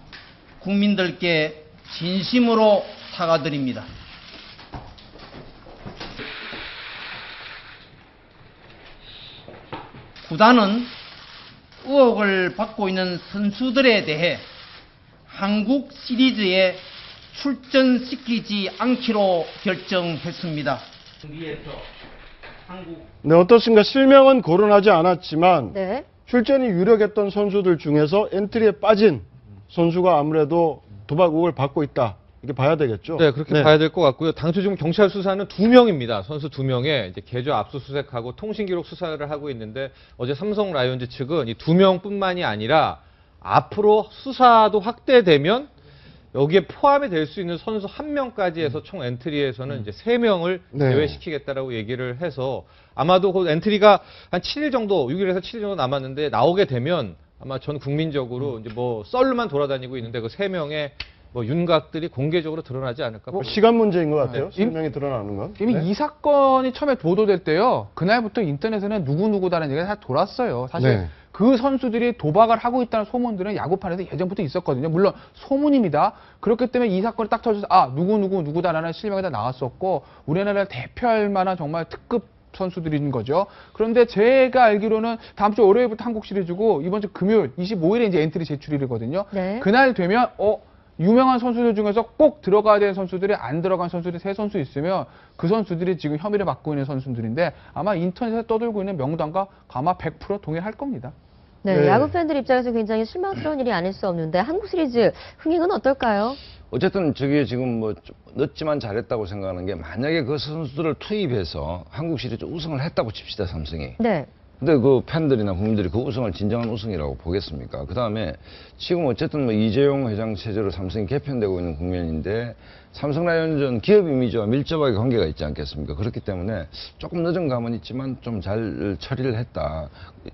국민들께 진심으로 사과드립니다. 구단은 의혹을 받고 있는 선수들에 대해 한국 시리즈에 출전시키지 않기로 결정했습니다. 네, 어떻습니까? 실명은 거론하지 않았지만 네. 출전이 유력했던 선수들 중에서 엔트리에 빠진 선수가 아무래도 도박 의혹을 받고 있다. 이렇게 봐야 되겠죠? 네, 그렇게 봐야 될 것 같고요. 당초 지금 경찰 수사는 2명입니다. 선수 2명에 이제 계좌 압수수색하고 통신기록 수사를 하고 있는데 어제 삼성 라이온즈 측은 이 2명뿐만이 아니라 앞으로 수사도 확대되면 여기에 포함이 될 수 있는 선수 1명까지 해서 총 엔트리에서는 이제 3명을 네. 제외시키겠다라고 얘기를 해서 아마도 그 엔트리가 한 7일 정도, 6일에서 7일 정도 남았는데 나오게 되면 아마 전 국민적으로 이제 뭐 썰로만 돌아다니고 있는데 그 3명의 뭐 윤곽들이 공개적으로 드러나지 않을까. 시간 문제인 것 같아요. 네. 실명이 드러나는 건. 이미 네. 이 사건이 처음에 보도될 때요. 그날부터 인터넷에는 누구누구다라는 얘기가 다 돌았어요. 사실 네. 그 선수들이 도박을 하고 있다는 소문들은 야구판에서 예전부터 있었거든요. 물론 소문입니다. 그렇기 때문에 이 사건이 딱 터져서 누구다라는 실명이 다 나왔었고 우리나라를 대표할 만한 정말 특급 선수들인 거죠. 그런데 제가 알기로는 다음 주 월요일부터 한국 시리즈고 이번 주 금요일 25일에 이제 엔트리 제출일이거든요. 네. 그날 되면 유명한 선수들 중에서 꼭 들어가야 되는 선수들이 안 들어간 선수들이 3선수 있으면 그 선수들이 지금 혐의를 받고 있는 선수들인데 아마 인터넷에 떠들고 있는 명단과 아마 100% 동일할 겁니다. 네, 네. 야구 팬들 입장에서 굉장히 실망스러운 일이 아닐 수 없는데 한국 시리즈 흥행은 어떨까요? 어쨌든 저게 지금 뭐 좀 늦지만 잘했다고 생각하는 게 만약에 그 선수들을 투입해서 한국 시리즈 우승을 했다고 칩시다, 삼성이. 네. 근데 그 팬들이나 국민들이 그 우승을 진정한 우승이라고 보겠습니까? 그 다음에 지금 어쨌든 뭐 이재용 회장 체제로 삼성이 개편되고 있는 국면인데 삼성 라이온즈는 기업 이미지와 밀접하게 관계가 있지 않겠습니까? 그렇기 때문에 조금 늦은 감은 있지만 좀 잘 처리를 했다.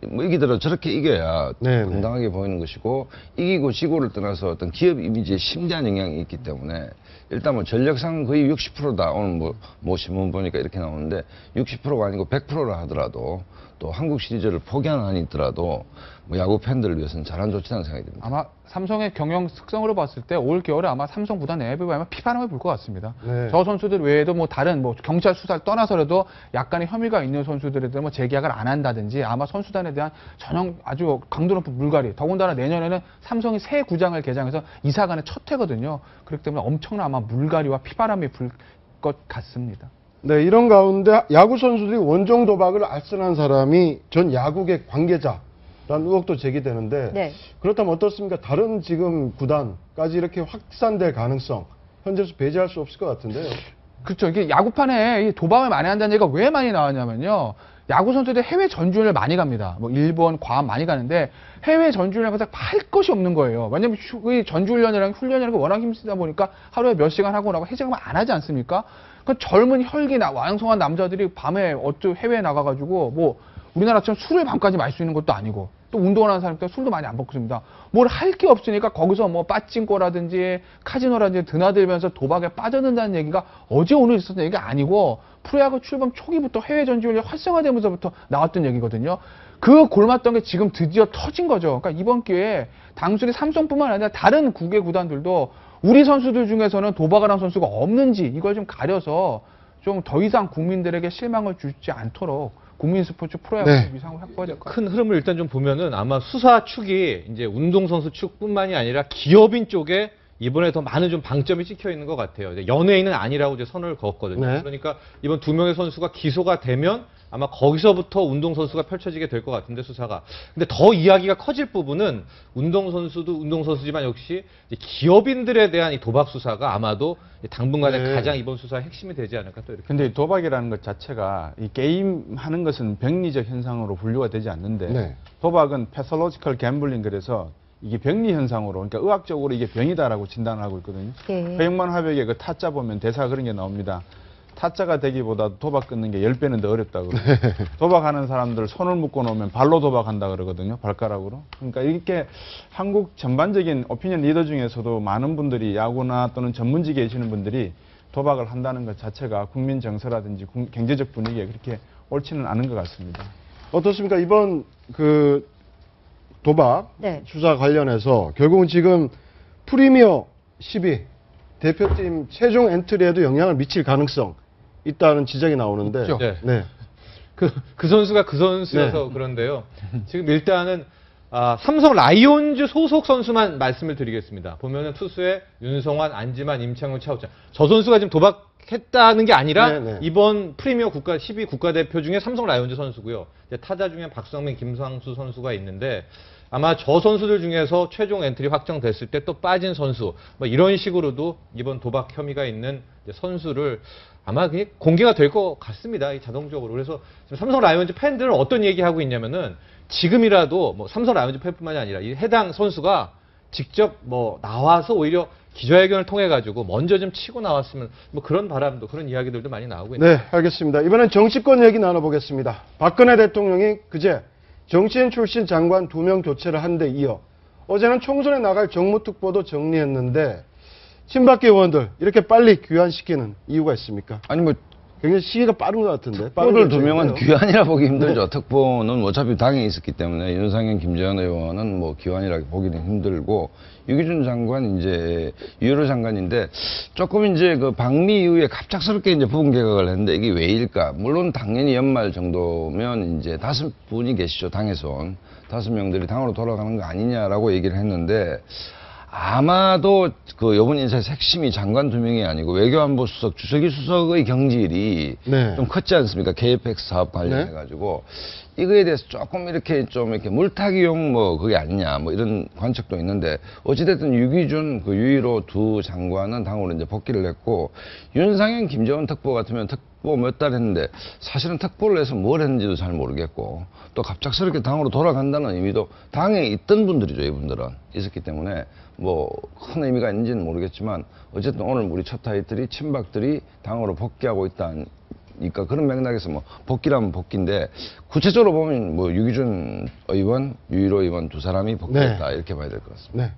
뭐 이기더라도 저렇게 이겨야 네, 당당하게 보이는 것이고 이기고 지고를 떠나서 어떤 기업 이미지에 심대한 영향이 있기 때문에 일단 뭐 전력상 거의 60%다. 오늘 뭐 신문 보니까 이렇게 나오는데 60%가 아니고 100%라 하더라도 또 한국 시리즈를 포기하는 한이 있더라도 뭐 야구 팬들을 위해서는 잘한 조치라는 생각이 듭니다. 아마 삼성의 경영 특성으로 봤을 때 올 겨울에 아마 삼성 구단 내부에 아마 피바람을 불 것 같습니다. 네. 저 선수들 외에도 뭐 다른 뭐 경찰 수사를 떠나서라도 약간의 혐의가 있는 선수들에 대한 뭐 재계약을 안 한다든지 아마 선수단에 대한 전형 아주 강도 높은 물갈이. 더군다나 내년에는 삼성이 새 구장을 개장해서 이사간의 첫 해거든요. 그렇기 때문에 엄청난 아마 물갈이와 피바람이 불 것 같습니다. 네, 이런 가운데 야구 선수들이 원정 도박을 알선한 사람이 전 야구계 관계자라는 의혹도 제기되는데 네. 그렇다면 어떻습니까? 다른 지금 구단까지 이렇게 확산될 가능성 현재서 배제할 수 없을 것 같은데요. 그렇죠. 이게 야구판에 이 도박을 많이 한다는 얘기가 왜 많이 나왔냐면요. 야구 선수들 해외 전주훈련을 많이 갑니다. 뭐 일본, 괌 많이 가는데 해외 전주훈련을 가서 할 것이 없는 거예요. 왜냐면 이 전주훈련이랑 훈련이라는 게 워낙 힘쓰다 보니까 하루에 몇 시간 하고 나고 해장을 안 하지 않습니까? 그 젊은 혈기 왕성한 남자들이 밤에 해외에 나가가지고 뭐 우리나라처럼 술을 밤까지 마실 수 있는 것도 아니고 또 운동을 하는 사람들 술도 많이 안 먹습니다. 뭘 할 게 없으니까 거기서 뭐 빠찡코라든지 카지노라든지 드나들면서 도박에 빠져든다는 얘기가 어제 오늘 있었던 얘기가 아니고 프로야구 출범 초기부터 해외 전지훈련 활성화되면서부터 나왔던 얘기거든요. 그 골맞던 게 지금 드디어 터진 거죠. 그러니까 이번 기회에 당순이 삼성뿐만 아니라 다른 국외 구단들도 우리 선수들 중에서는 도박을 한 선수가 없는지 이걸 좀 가려서 좀 더 이상 국민들에게 실망을 주지 않도록 국민 스포츠 프로야구 네. 위상을 확보해야 될 것 같아요. 큰 흐름을 일단 좀 보면은 아마 수사 축이 이제 운동선수 축뿐만이 아니라 기업인 쪽에 이번에 더 많은 좀 방점이 찍혀 있는 것 같아요. 이제 연예인은 아니라고 이제 선을 그었거든요. 네. 그러니까 이번 두 명의 선수가 기소가 되면 아마 거기서부터 운동선수가 펼쳐지게 될 것 같은데 수사가. 근데 더 이야기가 커질 부분은 운동선수도 운동선수지만 역시 이제 기업인들에 대한 이 도박 수사가 아마도 당분간에 네. 가장 이번 수사의 핵심이 되지 않을까 또 이렇게. 근데 도박이라는 것 자체가 이 게임 하는 것은 병리적 현상으로 분류가 되지 않는데 네. 도박은 패솔로지컬 갬블링 그래서 이게 병리 현상으로 그러니까 의학적으로 이게 병이다라고 진단을 하고 있거든요. 예. 허영만 화백의 그 타짜 보면 대사 그런 게 나옵니다. 타짜가 되기보다 도박 끊는 게 10배는 더 어렵다고 그래요. 도박하는 사람들 손을 묶어 놓으면 발로 도박한다 그러거든요. 발가락으로. 그러니까 이렇게 한국 전반적인 오피니언 리더 중에서도 많은 분들이 야구나 또는 전문직에 계시는 분들이 도박을 한다는 것 자체가 국민 정서라든지 경제적 분위기에 그렇게 옳지는 않은 것 같습니다. 어떻습니까? 이번 그 도박 네. 수사 관련해서 결국은 지금 프리미어 12 대표팀 최종 엔트리에도 영향을 미칠 가능성 있다는 지적이 나오는데. 있죠. 네. 네. 그 선수가 그 선수여서 그런데요. 지금 일단은 삼성 라이온즈 소속 선수만 말씀을 드리겠습니다. 보면은 투수에 윤성환, 안지만, 임창훈, 차우찬. 저 선수가 지금 도박했다는 게 아니라 네네. 이번 프리미어 12 국가대표 중에 삼성 라이온즈 선수고요. 이제 타자 중에 박성민, 김상수 선수가 있는데 아마 저 선수들 중에서 최종 엔트리 확정됐을 때 또 빠진 선수 뭐 이런 식으로도 이번 도박 혐의가 있는 이제 선수를 아마 그게 공개가 될 것 같습니다. 이 자동적으로. 그래서 지금 삼성 라이온즈 팬들은 어떤 얘기하고 있냐면은 지금이라도 뭐 삼성 라이온즈 팬뿐만이 아니라 이 해당 선수가 직접 뭐 나와서 오히려 기자회견을 통해 가지고 먼저 좀 치고 나왔으면 뭐 그런 바람도 그런 이야기들도 많이 나오고 있는. 네, 알겠습니다. 이번엔 정치권 얘기 나눠보겠습니다. 박근혜 대통령이 그제 정치인 출신 장관 2명 교체를 한 데 이어 어제는 총선에 나갈 정무특보도 정리했는데 친박계 의원들 이렇게 빨리 귀환시키는 이유가 있습니까? 아니 뭐 굉장히 시기가 빠른 것 같은데. 특보들 2명은 귀환이라 보기 힘들죠. 네. 특보는 어차피 당에 있었기 때문에 윤상현, 김재원 의원은 뭐 귀환이라 보기는 힘들고 유기준 장관 이제 유효로 장관인데 조금 이제 그 방미 이후에 갑작스럽게 이제 부분 개각을 했는데 이게 왜일까? 물론 당연히 연말 정도면 이제 5분이 계시죠. 당에선 5명들이 당으로 돌아가는 거 아니냐라고 얘기를 했는데. 아마도 그 요번 인사의 핵심이 장관 2명이 아니고 외교안보 수석, 주석이 수석의 경질이 네. 좀 컸지 않습니까? KFX 사업 관련해가지고 이거에 대해서 조금 이렇게 좀 이렇게 물타기용 뭐 그게 아니냐 뭐 이런 관측도 있는데 어찌됐든 유기준 그 유일호 두 장관은 당으로 이제 복귀를 했고 윤상현, 김재원 특보 같으면 특보 몇 달 했는데 사실은 특보를 해서 뭘 했는지도 잘 모르겠고 또 갑작스럽게 당으로 돌아간다는 의미도 당에 있던 분들이죠. 이분들은 있었기 때문에 뭐 큰 의미가 있는지는 모르겠지만 어쨌든 오늘 우리 첫 타이틀이 친박들이 당으로 복귀하고 있다니까 그런 맥락에서 뭐 복귀라면 복귀인데 구체적으로 보면 뭐 유기준 의원, 유일호 의원 두 사람이 복귀했다 이렇게 봐야 될 것 같습니다.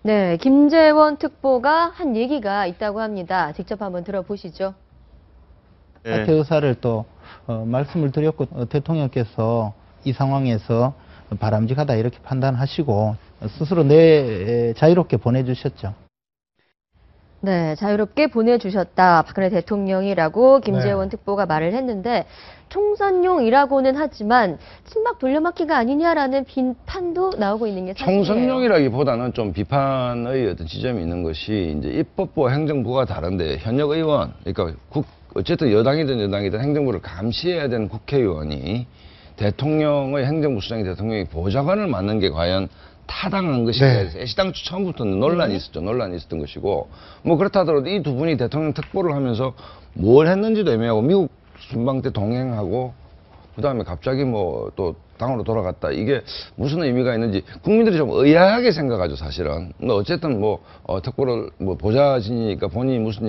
네, 김재원 특보가 한 얘기가 있다고 합니다. 직접 한번 들어보시죠. 사퇴 의사를 또 말씀을 드렸고 대통령께서 이 상황에서 바람직하다 이렇게 판단하시고 스스로 자유롭게 보내주셨죠. 네, 자유롭게 보내주셨다. 박근혜 대통령이라고 김재원 특보가 말을 했는데 총선용이라고는 하지만 친박 돌려막기가 아니냐라는 비판도 나오고 있는 게 사실이에요. 총선용이라기보다는 좀 비판의 어떤 지점이 있는 것이 이제 입법부와 행정부가 다른데 현역 의원, 그러니까 어쨌든 여당이든 여당이든 행정부를 감시해야 되는 국회의원이 대통령의 행정부 수장이 대통령이 보좌관을 맡는 게 과연 타당한 것인가 해서 애시당초 처음부터 논란이 있었죠. 논란이 있었던 것이고 뭐 그렇다 하더라도 이 두 분이 대통령 특보를 하면서 뭘 했는지도 애매하고 미국 순방 때 동행하고 그다음에 갑자기 뭐 또 당으로 돌아갔다. 이게 무슨 의미가 있는지 국민들이 좀 의아하게 생각하죠, 사실은. 근데 어쨌든 뭐 특보를 뭐 보좌진이니까 본인이 무슨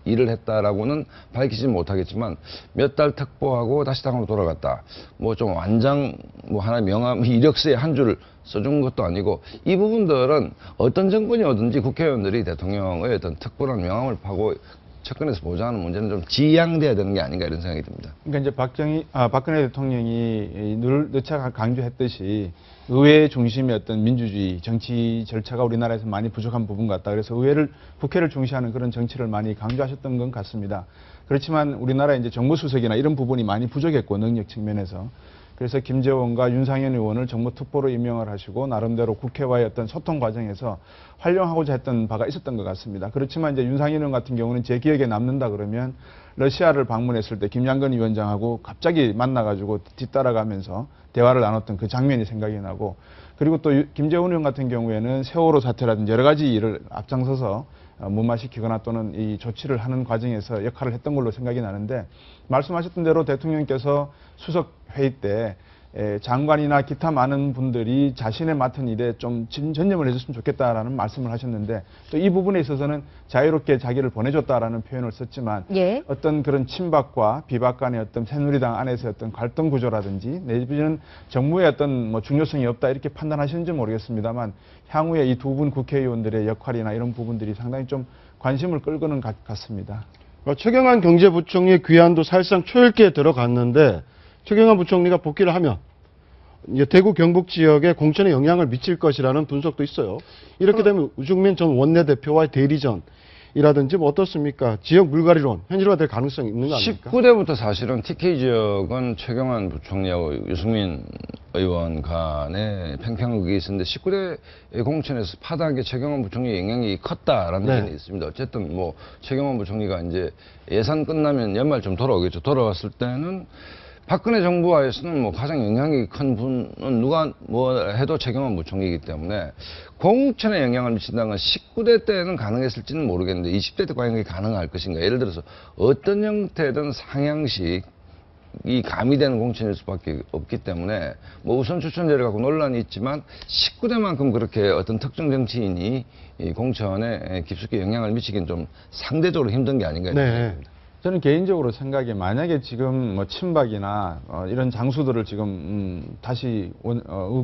일을 했다라고는 밝히지 못하겠지만 몇 달 특보하고 다시 당으로 돌아갔다. 뭐 좀 완장 뭐 하나 명함 이력서에 한 줄 써준 것도 아니고 이 부분들은 어떤 정권이 오든지 국회의원들이 대통령의 어떤 특보라는 명함을 파고 접근해서 보장하는 문제는 좀 지양돼야 되는 게 아닌가 이런 생각이 듭니다. 그러니까 이제 박근혜 대통령이 누차 강조했듯이 의회 중심의 어떤 민주주의 정치 절차가 우리나라에서 많이 부족한 부분 같다. 그래서 국회를 중시하는 그런 정치를 많이 강조하셨던 것 같습니다. 그렇지만 우리나라 이제 정무수석이나 이런 부분이 많이 부족했고 능력 측면에서 그래서 김재원과 윤상현 의원을 정무 특보로 임명을 하시고 나름대로 국회와의 어떤 소통 과정에서 활용하고자 했던 바가 있었던 것 같습니다. 그렇지만 이제 윤상현 의원 같은 경우는 제 기억에 남는다 그러면 러시아를 방문했을 때 김양근 위원장하고 갑자기 만나가지고 뒤따라가면서 대화를 나눴던 그 장면이 생각이 나고 그리고 또 김재원 의원 같은 경우에는 세월호 사태라든지 여러 가지 일을 앞장서서 무마시키거나 또는 이 조치를 하는 과정에서 역할을 했던 걸로 생각이 나는데 말씀하셨던 대로 대통령께서 수석 회의 때 장관이나 기타 많은 분들이 자신의 맡은 일에 좀 전념을 해줬으면 좋겠다라는 말씀을 하셨는데 또 이 부분에 있어서는 자유롭게 자기를 보내줬다라는 표현을 썼지만 어떤 그런 친박과 비박 간의 어떤 새누리당 안에서의 어떤 갈등 구조라든지 내지는 정무의 어떤 뭐 중요성이 없다 이렇게 판단하시는지 모르겠습니다만 향후에 이 두 분 국회의원들의 역할이나 이런 부분들이 상당히 좀 관심을 끌고는 같습니다. 최경환 경제부총리의 귀환도 사실상 초읽기에 들어갔는데 최경환 부총리가 복귀를 하면 이제 대구 경북 지역에 공천에 영향을 미칠 것이라는 분석도 있어요. 이렇게 되면 우중민 전 원내대표와의 대리전이라든지 뭐 어떻습니까? 지역 물갈이론 현실화될 가능성이 있는 거 아닙니까? 19대부터 사실은 TK 지역은 최경환 부총리하고 유승민 의원 간에 팽팽하게 있었는데 19대 공천에서 파다하게 최경환 부총리의 영향이 컸다라는 얘기는 있습니다. 어쨌든 뭐 최경환 부총리가 이제 예산 끝나면 연말쯤 돌아오겠죠. 돌아왔을 때는 박근혜 정부하에서는 뭐 가장 영향이 큰 분은 누가 뭐 해도 최경환 부총리이기 때문에 공천에 영향을 미친다는 건 19대 때는 가능했을지는 모르겠는데 20대 때 과연 그게 가능할 것인가. 예를 들어서 어떤 형태든 상향식 이 가미되는 공천일 수밖에 없기 때문에 뭐 우선 추천제를 갖고 논란이 있지만 19대만큼 그렇게 어떤 특정 정치인이 이 공천에 깊숙이 영향을 미치기는 좀 상대적으로 힘든 게 아닌가 이런 생각입니다. 저는 개인적으로 생각에 만약에 지금 뭐 친박이나 이런 장수들을 지금 다시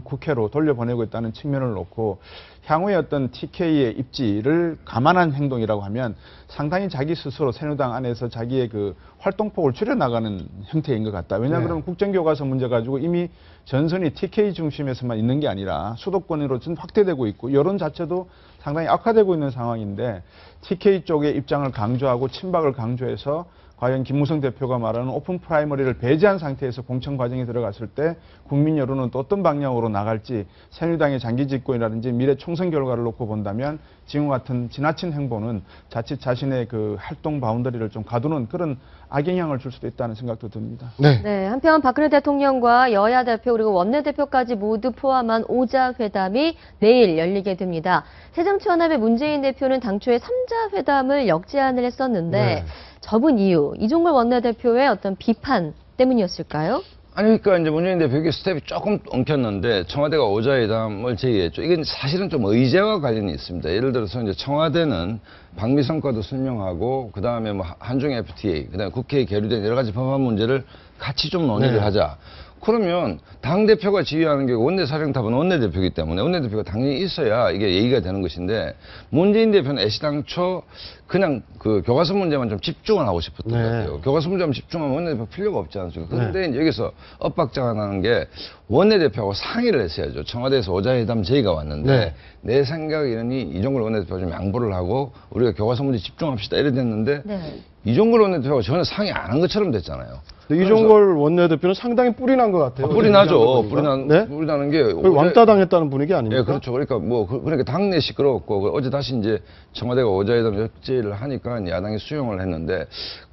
국회로 돌려보내고 있다는 측면을 놓고 향후에 어떤 TK의 입지를 감안한 행동이라고 하면 상당히 자기 스스로 새누리당 안에서 자기의 그 활동폭을 줄여나가는 형태인 것 같다. 왜냐하면 국정교과서 문제 가지고 이미 전선이 TK 중심에서만 있는 게 아니라 수도권으로 좀 확대되고 있고 여론 자체도 상당히 악화되고 있는 상황인데 TK 쪽의 입장을 강조하고 친박을 강조해서 과연 김무성 대표가 말하는 오픈 프라이머리를 배제한 상태에서 공천 과정에 들어갔을 때 국민 여론은 또 어떤 방향으로 나갈지 새누리당의 장기 집권이라든지 미래 총선 결과를 놓고 본다면 지금과 같은 지나친 행보는 자칫 자신의 그 활동 바운더리를 좀 가두는 그런 악영향을 줄 수도 있다는 생각도 듭니다. 네, 한편 박근혜 대통령과 여야 대표 그리고 원내대표까지 모두 포함한 5자 회담이 내일 열리게 됩니다. 새정치연합의 문재인 대표는 당초에 3자 회담을 역제안을 했었는데 접은 이유, 이종걸 원내대표의 어떤 비판 때문이었을까요? 아니, 그러니까 이제 문재인 대표에게 스텝이 조금 엉켰는데 청와대가 5자회담을 제의했죠. 이건 사실은 좀 의제와 관련이 있습니다. 예를 들어서 이제 청와대는 방미성과도 설명하고 그 다음에 뭐 한중 FTA, 그 다음에 국회에 계류된 여러 가지 법안 문제를 같이 좀 논의를 하자. 그러면 당대표가 지휘하는 게 원내사령탑은 원내대표이기 때문에 원내대표가 당연히 있어야 이게 예의가 되는 것인데 문재인 대표는 애시당초 그냥 그 교과서 문제만 좀 집중을 하고 싶었던 것 같아요. 교과서 문제만 집중하면 원내대표 필요가 없지 않습니까? 그런데 이제 여기서 엇박자가 나는 게 원내대표하고 상의를 했어야죠. 청와대에서 5자회담 제의가 왔는데 내 생각에는 이종걸 원내대표가 좀 양보를 하고 우리가 교과서 문제 집중합시다 이래 됐는데 이종걸 원내대표가 전혀 상의 안 한 것처럼 됐잖아요. 이종걸 원내대표는 상당히 뿔이 난 것 같아요. 뿔이 나죠. 뿔이 나는 게 왕따 당했다는 분위기 아닙니까? 예, 그렇죠. 그러니까 그러니까 당내 시끄러웠고 어제 다시 이제 청와대가 5자회담 역제의를 하니까 야당이 수용을 했는데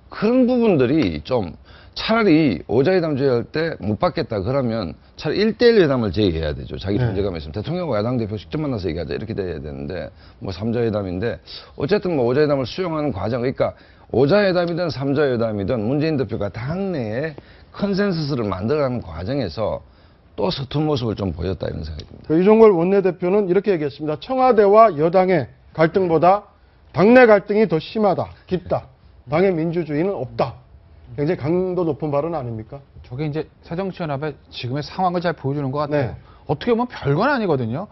그런 부분들이 좀 차라리 5자회담 제의할 때 못 받겠다 그러면 차라리 1대1 회담을 제의해야 되죠. 자기 존재감이 있으면 대통령과 야당 대표 직접 만나서 얘기하자 이렇게 돼야 되는데 뭐 3자회담인데 어쨌든 뭐 5자회담을 수용하는 과정 그러니까 5자회담이든 3자회담이든 문재인 대표가 당내에 컨센서스를 만들어가는 과정에서 또 서툰 모습을 좀 보였다 이런 생각이 듭니다. 이종걸 원내대표는 이렇게 얘기했습니다. 청와대와 여당의 갈등보다 당내 갈등이 더 심하다, 깊다. 당의 민주주의는 없다. 굉장히 강도 높은 발언 아닙니까? 저게 이제 새정치연합의 지금의 상황을 잘 보여주는 것 같아요. 어떻게 보면 별건 아니거든요.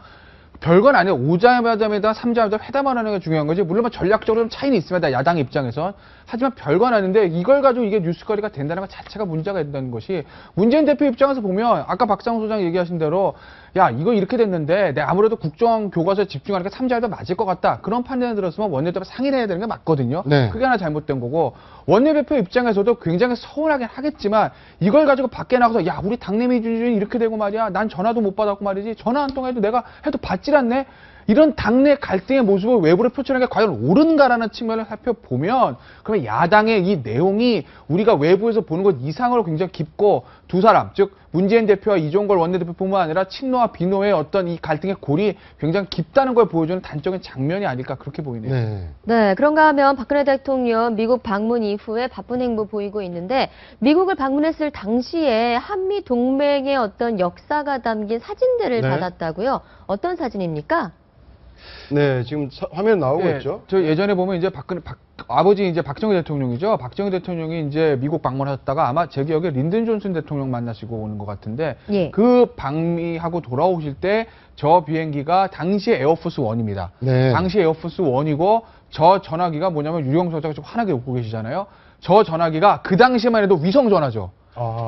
별건 아니에요. 오자마자 3자마자 회담을 하는 게 중요한 거지. 물론 전략적으로 좀 차이는 있습니다. 야당 입장에선. 하지만 별건 아닌데 이걸 가지고 이게 뉴스거리가 된다는 것 자체가 문제가 된다는 것이 문재인 대표 입장에서 보면 아까 박상훈 소장 얘기하신 대로 야 이거 이렇게 됐는데 내가 아무래도 국정 교과서에 집중하니까 3자도 맞을 것 같다. 그런 판단이 들었으면 원내대표 상의를 해야 되는 게 맞거든요. 네. 그게 하나 잘못된 거고 원내대표 입장에서도 굉장히 서운하긴 하겠지만 이걸 가지고 밖에 나가서 야 우리 당내 민주주의 이렇게 되고 말이야. 난 전화도 못 받았고 말이지. 전화 한 통해도 내가 해도 받질 않네. 이런 당내 갈등의 모습을 외부로 표출하는 게 과연 옳은가라는 측면을 살펴보면 그러면 야당의 이 내용이 우리가 외부에서 보는 것 이상으로 굉장히 깊고 두 사람 즉 문재인 대표와 이종걸 원내대표뿐만 아니라 친노와 비노의 어떤 이 갈등의 골이 굉장히 깊다는 걸 보여주는 단적인 장면이 아닐까 그렇게 보이네요. 네, 그런가 하면 박근혜 대통령 미국 방문 이후에 바쁜 행보 보이고 있는데 미국을 방문했을 당시에 한미 동맹의 어떤 역사가 담긴 사진들을 네. 받았다고요? 어떤 사진입니까? 네, 지금 화면 나오고 네, 있죠. 저 예전에 보면 이제 아버지 이제 박정희 대통령이죠. 박정희 대통령이 이제 미국 방문하셨다가 아마 제 기억에 린든 존슨 대통령 만나시고 오는 것 같은데 예. 그 방미하고 돌아오실 때 저 비행기가 당시에 에어포스 1입니다. 네. 당시 에어포스 1이고 저 전화기가 뭐냐면 유령 소장이 좀 환하게 웃고 계시잖아요. 저 전화기가 그 당시에만 해도 위성 전화죠.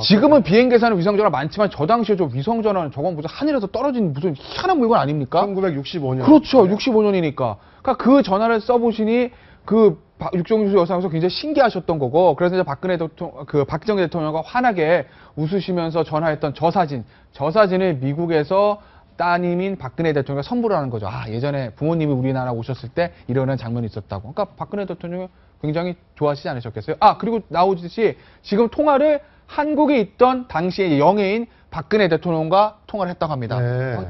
지금은 비행기에서는 위성전화 많지만 저 당시에 저 위성전화는 저건 무슨 하늘에서 떨어진 무슨 희한한 물건 아닙니까? 1965년. 그렇죠. 65년이니까. 그러니까 그 전화를 써보시니 그 육정수 여사께서 굉장히 신기하셨던 거고 그래서 이제 박정희 대통령과 환하게 웃으시면서 전화했던 저 사진을 미국에서 따님인 박근혜 대통령이 선물을 하는 거죠. 아, 예전에 부모님이 우리나라 오셨을 때 이런 장면이 있었다고. 그러니까 박근혜 대통령이 굉장히 좋아하시지 않으셨겠어요? 아, 그리고 나오듯이 지금 통화를 한국에 있던 당시의 영예인 박근혜 대통령과 통화를 했다고 합니다.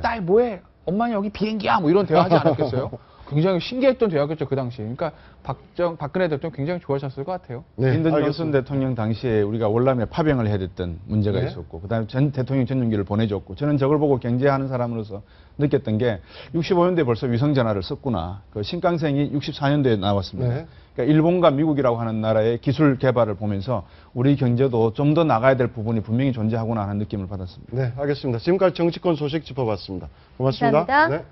딸 뭐해? 엄마는 여기 비행기야? 뭐 이런 대화하지 않았겠어요? 굉장히 신기했던 대화겠죠, 그 당시. 그러니까 박근혜 대통령 굉장히 좋아하셨을 것 같아요. 린든 존슨 대통령 당시에 우리가 월남에 파병을 해야 됐던 문제가 있었고 그다음에 전 대통령 전용기를 보내줬고 저는 저걸 보고 경제하는 사람으로서 느꼈던 게 65년도에 벌써 위성전화를 썼구나. 그 신강생이 64년도에 나왔습니다. 그러니까 일본과 미국이라고 하는 나라의 기술 개발을 보면서 우리 경제도 좀 더 나가야 될 부분이 분명히 존재하구나 하는 느낌을 받았습니다. 네, 알겠습니다. 지금까지 정치권 소식 짚어봤습니다. 고맙습니다. 감사합니다. 네.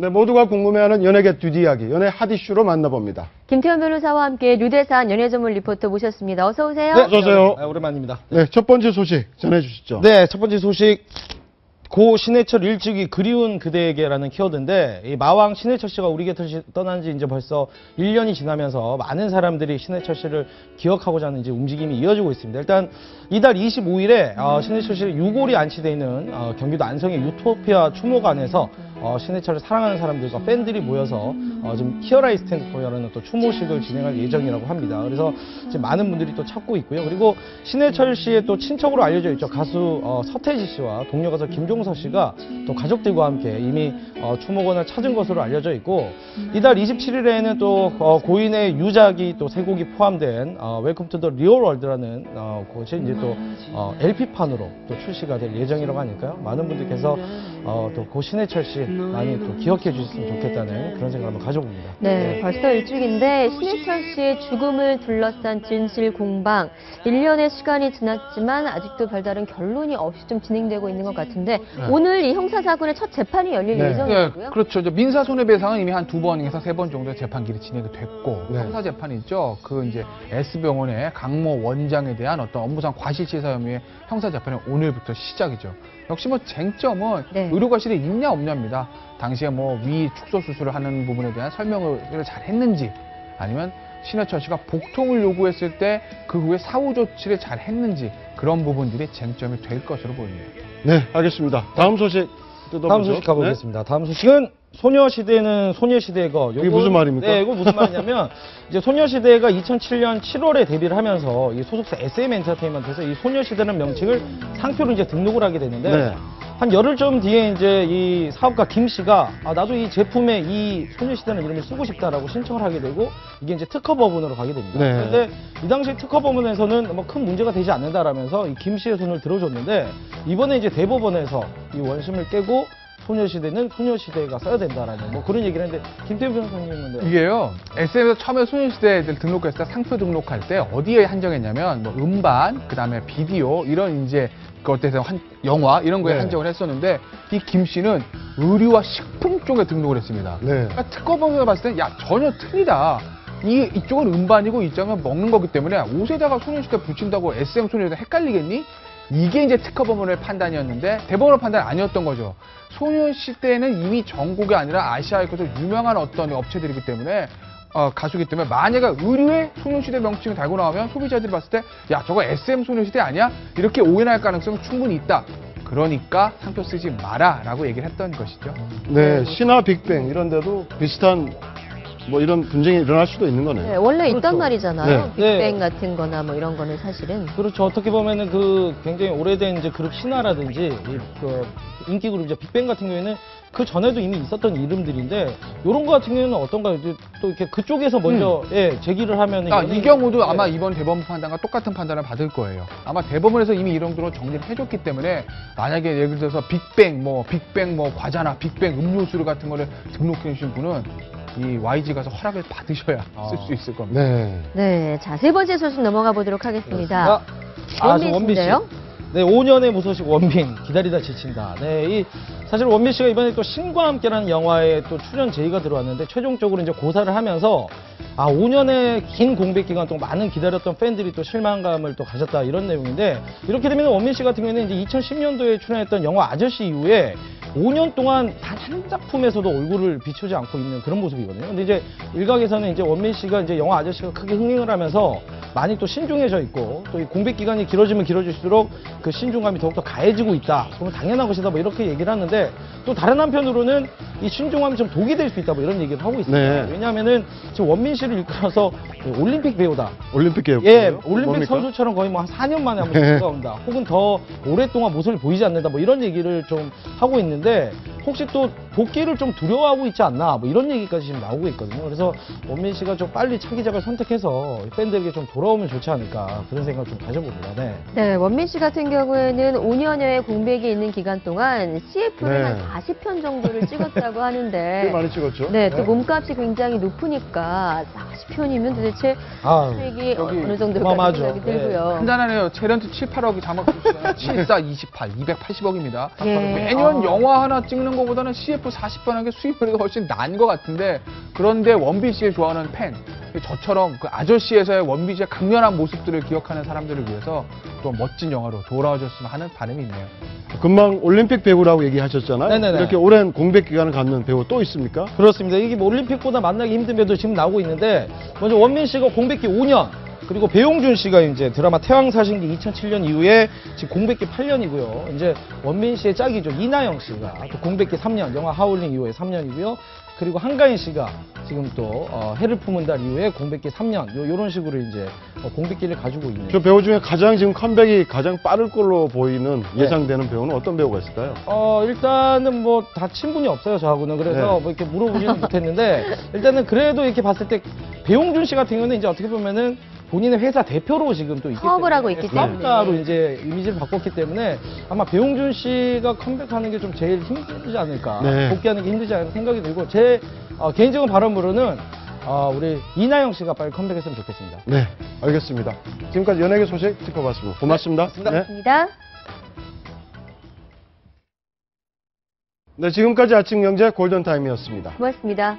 네, 모두가 궁금해하는 연예계 뒷이야기, 연예 핫이슈로 만나봅니다. 김태현 변호사와 함께 류대산 연예전문 리포터 모셨습니다. 어서 오세요. 네, 어서 오세요. 오랜만입니다. 네, 첫 번째 소식 전해주시죠. 네, 첫 번째 소식. 고 신해철 일찍이 그리운 그대에게라는 키워드인데 이 마왕 신해철 씨가 우리 곁을 떠난 지 이제 벌써 1년이 지나면서 많은 사람들이 신해철 씨를 기억하고자 하는 이제 움직임이 이어지고 있습니다. 일단 이달 25일에 신해철 씨의 유골이 안치되어 있는 경기도 안성의 유토피아 추모관에서 신해철을 사랑하는 사람들과 팬들이 모여서 지금 히어 아이 스탠드 포라는 또 추모식을 진행할 예정이라고 합니다. 그래서 지금 많은 분들이 또 찾고 있고요. 그리고 신해철 씨의 또 친척으로 알려져 있죠. 가수 서태지 씨와 동료 가수 김종서 씨가 또 가족들과 함께 이미 추모관을 찾은 것으로 알려져 있고 이달 27일에는 또 고인의 유작이 또 세 곡이 포함된 웰컴 투 더 리얼 월드라는 곳이 이제 또 LP판으로 또 출시가 될 예정이라고 하니까요. 많은 분들께서 또 고 신해철 씨 많이 또 기억해 주셨으면 좋겠다는 그런 생각을 한번 가져봅니다. 네, 벌써 일주기인데 신해철 씨의 죽음을 둘러싼 진실 공방 1년의 시간이 지났지만 아직도 별다른 결론이 없이 좀 진행되고 있는 것 같은데 오늘 이 형사사건의 첫 재판이 열릴 예정이고요. 네, 그렇죠. 민사 손해배상은 이미 한 2번에서 3번 정도의 재판길이 진행이 됐고 형사 재판이 있죠. 그 이제 S병원의 강모 원장에 대한 어떤 업무상 과실치사 혐의의 형사 재판이 오늘부터 시작이죠. 역시 뭐 쟁점은 의료과실이 있냐 없냐입니다. 당시에 뭐 위 축소 수술을 하는 부분에 대한 설명을 잘 했는지 아니면 신해철 씨가 복통을 요구했을 때 그 후에 사후 조치를 잘 했는지 그런 부분들이 쟁점이 될 것으로 보입니다. 네, 알겠습니다. 다음 소식 뜯어보죠. 다음 소식 가보겠습니다. 다음 소식은 소녀시대는 소녀시대가 이게 무슨 말입니까? 네, 이거 무슨 말이냐면 이제 소녀시대가 2007년 7월에 데뷔를 하면서 이 소속사 SM 엔터테인먼트에서 이 소녀시대라는 명칭을 상표로 이제 등록을 하게 되는데 한 열흘 좀 뒤에 이제 이 사업가 김 씨가 나도 이 제품에 이 소녀시대라는 이름을 쓰고 싶다라고 신청을 하게 되고 이게 이제 특허 법원으로 가게 됩니다. 네. 그런데 이 당시 특허 법원에서는 뭐 큰 문제가 되지 않는다라면서 이 김 씨의 손을 들어줬는데 이번에 이제 대법원에서 이 원심을 깨고 소녀시대는 소녀시대가 써야 된다라는 뭐 그런 얘기를 했는데 김태우 변호사님은 이게요, SM에서 처음에 소녀시대를 등록했을 때 상표 등록할 때 어디에 한정했냐면 뭐 음반, 그 다음에 비디오 이런 이제 그것에서 영화 이런 거에 네. 한정을 했었는데 이 김 씨는 의류와 식품 쪽에 등록을 했습니다. 네. 그러니까 특허법에서 봤을 때 야 전혀 틀리다. 이쪽은 음반이고 이쪽은 먹는 거기 때문에 옷에다가 소녀시대 붙인다고 SM 소녀시대 헷갈리겠니? 이게 이제 특허법원의 판단이었는데 대법원의 판단이 아니었던 거죠. 소녀시대는 이미 전국이 아니라 아시아에서 유명한 어떤 업체들이기 때문에 가수기 때문에 만약에 의류에 소녀시대 명칭을 달고 나오면 소비자들이 봤을 때 야 저거 SM 소녀시대 아니야? 이렇게 오해할 가능성은 충분히 있다. 그러니까 상표 쓰지 마라 라고 얘기를 했던 것이죠. 네, 신화 빅뱅 이런 데도 비슷한 뭐 이런 분쟁이 일어날 수도 있는 거네요. 네, 원래 있단 그렇죠. 말이잖아요. 네. 빅뱅 같은 거나 뭐 이런 거는 사실은. 그렇죠. 어떻게 보면은 그 굉장히 오래된 이제 그룹 신화라든지 그 인기 그룹 이제 빅뱅 같은 경우에는 그 전에도 이미 있었던 이름들인데 이런 거 같은 경우는 어떤가요? 이제 또 이렇게 그쪽에서 먼저 제기를 하면은 이 경우도 아마 이번 대법원 판단과 똑같은 판단을 받을 거예요. 아마 대법원에서 이미 이런 정도로 정리를 해줬기 때문에 만약에 예를 들어서 빅뱅 뭐 과자나 빅뱅 음료수 같은 거를 등록해 주신 분은 이 YG 가서 허락을 받으셔야 쓸 수 있을 겁니다. 네. 네, 자, 세 번째 소식 넘어가 보도록 하겠습니다. 저 원빈 씨. 씨인데요? 네, 5년의 무소식 원빈 기다리다 지친다. 네, 사실 원빈 씨가 이번에 또 신과 함께라는 영화에 또 출연 제의가 들어왔는데 최종적으로 이제 고사를 하면서 5년의 긴 공백 기간 동안 많은 기다렸던 팬들이 또 실망감을 또 가졌다 이런 내용인데 이렇게 되면 원빈 씨 같은 경우에는 이제 2010년도에 출연했던 영화 아저씨 이후에 5년 동안 단 한 작품에서도 얼굴을 비추지 않고 있는 그런 모습이거든요. 근데 이제 일각에서는 이제 원빈 씨가 이제 영화 아저씨가 크게 흥행을 하면서 많이 또 신중해져 있고 또 이 공백 기간이 길어지면 길어질수록 그 신중감이 더욱더 가해지고 있다. 그건 당연한 것이다. 뭐 이렇게 얘기를 하는데 또 다른 한편으로는 이 신중함이 좀 독이 될 수 있다. 뭐 이런 얘기를 하고 있습니다. 네. 왜냐하면은 지금 원빈 씨를 이끌어서 올림픽 배우다. 올림픽 배우. 예, 올림픽 뭡니까? 선수처럼 거의 뭐 한 4년 만에 한번 돌아온다. 혹은 더 오랫동안 모습을 보이지 않는다. 뭐 이런 얘기를 좀 하고 있는데 혹시 또 복귀를 좀 두려워하고 있지 않나. 뭐 이런 얘기까지 지금 나오고 있거든요. 그래서 원빈 씨가 좀 빨리 차기작을 선택해서 팬들에게 좀 돌아오면 좋지 않을까. 그런 생각을 좀 가져봅니다. 네. 네, 원빈 씨 같은 경우에는 5년여의 공백이 있는 기간 동안 CF를 네. 한 40편 정도를 찍었다고 하는데. 꽤 많이 찍었죠. 네, 또 몸값이 굉장히 높으니까 40편이면 도대체 수익이 어느 정도일까 어마어마하죠. 생각이 들고요. 한잔하네요. 체런트 7, 8억이 자막 74, 28, 280억입니다. 예. 매년 영화 하나 찍는 것보다는 CF 40번 하는 게 수입률이 훨씬 나은 것 같은데 그런데 원빈 씨를 좋아하는 팬, 저처럼 그 아저씨에서의 원빈 씨의 강렬한 모습들을 기억하는 사람들을 위해서 또 멋진 영화로 돌아와줬으면 하는 바람이 있네요. 금방 올림픽 배우라고 얘기하셨잖아요. 네네네. 이렇게 오랜 공백 기간을 갖는 배우 또 있습니까? 그렇습니다. 이게 뭐 올림픽보다 만나기 힘든 배우도 지금 나오고 있는데 먼저 원빈 씨가 공백기 5년 그리고 배용준 씨가 이제 드라마 태왕사신기 2007년 이후에 지금 공백기 8년이고요. 이제 원빈 씨의 짝이죠. 이나영 씨가 또 공백기 3년, 영화 하울링 이후에 3년이고요. 그리고 한가인 씨가 지금 또 해를 품은 달 이후에 공백기 3년 요런 식으로 이제 공백기를 가지고 있는. 저 배우 중에 가장 지금 컴백이 가장 빠를 걸로 보이는 네. 예상되는 배우는 어떤 배우가 있을까요? 일단은 뭐 다 친분이 없어요, 저하고는. 그래서 네. 뭐 이렇게 물어보지는 못했는데 일단은 그래도 이렇게 봤을 때 배용준 씨 같은 경우는 이제 어떻게 보면은 본인의 회사 대표로 지금 또 있기 사업을 하고 있기 때문에. 사업가로 이제 이미지를 바꿨기 때문에 아마 배용준 씨가 컴백하는 게 좀 제일 힘들지 않을까. 네. 복귀하는 게 힘들지 않을까 생각이 들고 제 개인적인 바람으로는 우리 이나영 씨가 빨리 컴백했으면 좋겠습니다. 네, 알겠습니다. 지금까지 연예계 소식 짚어봤습니다. 고맙습니다. 고맙습니다. 네, 지금까지 아침 경제 골든타임이었습니다. 고맙습니다.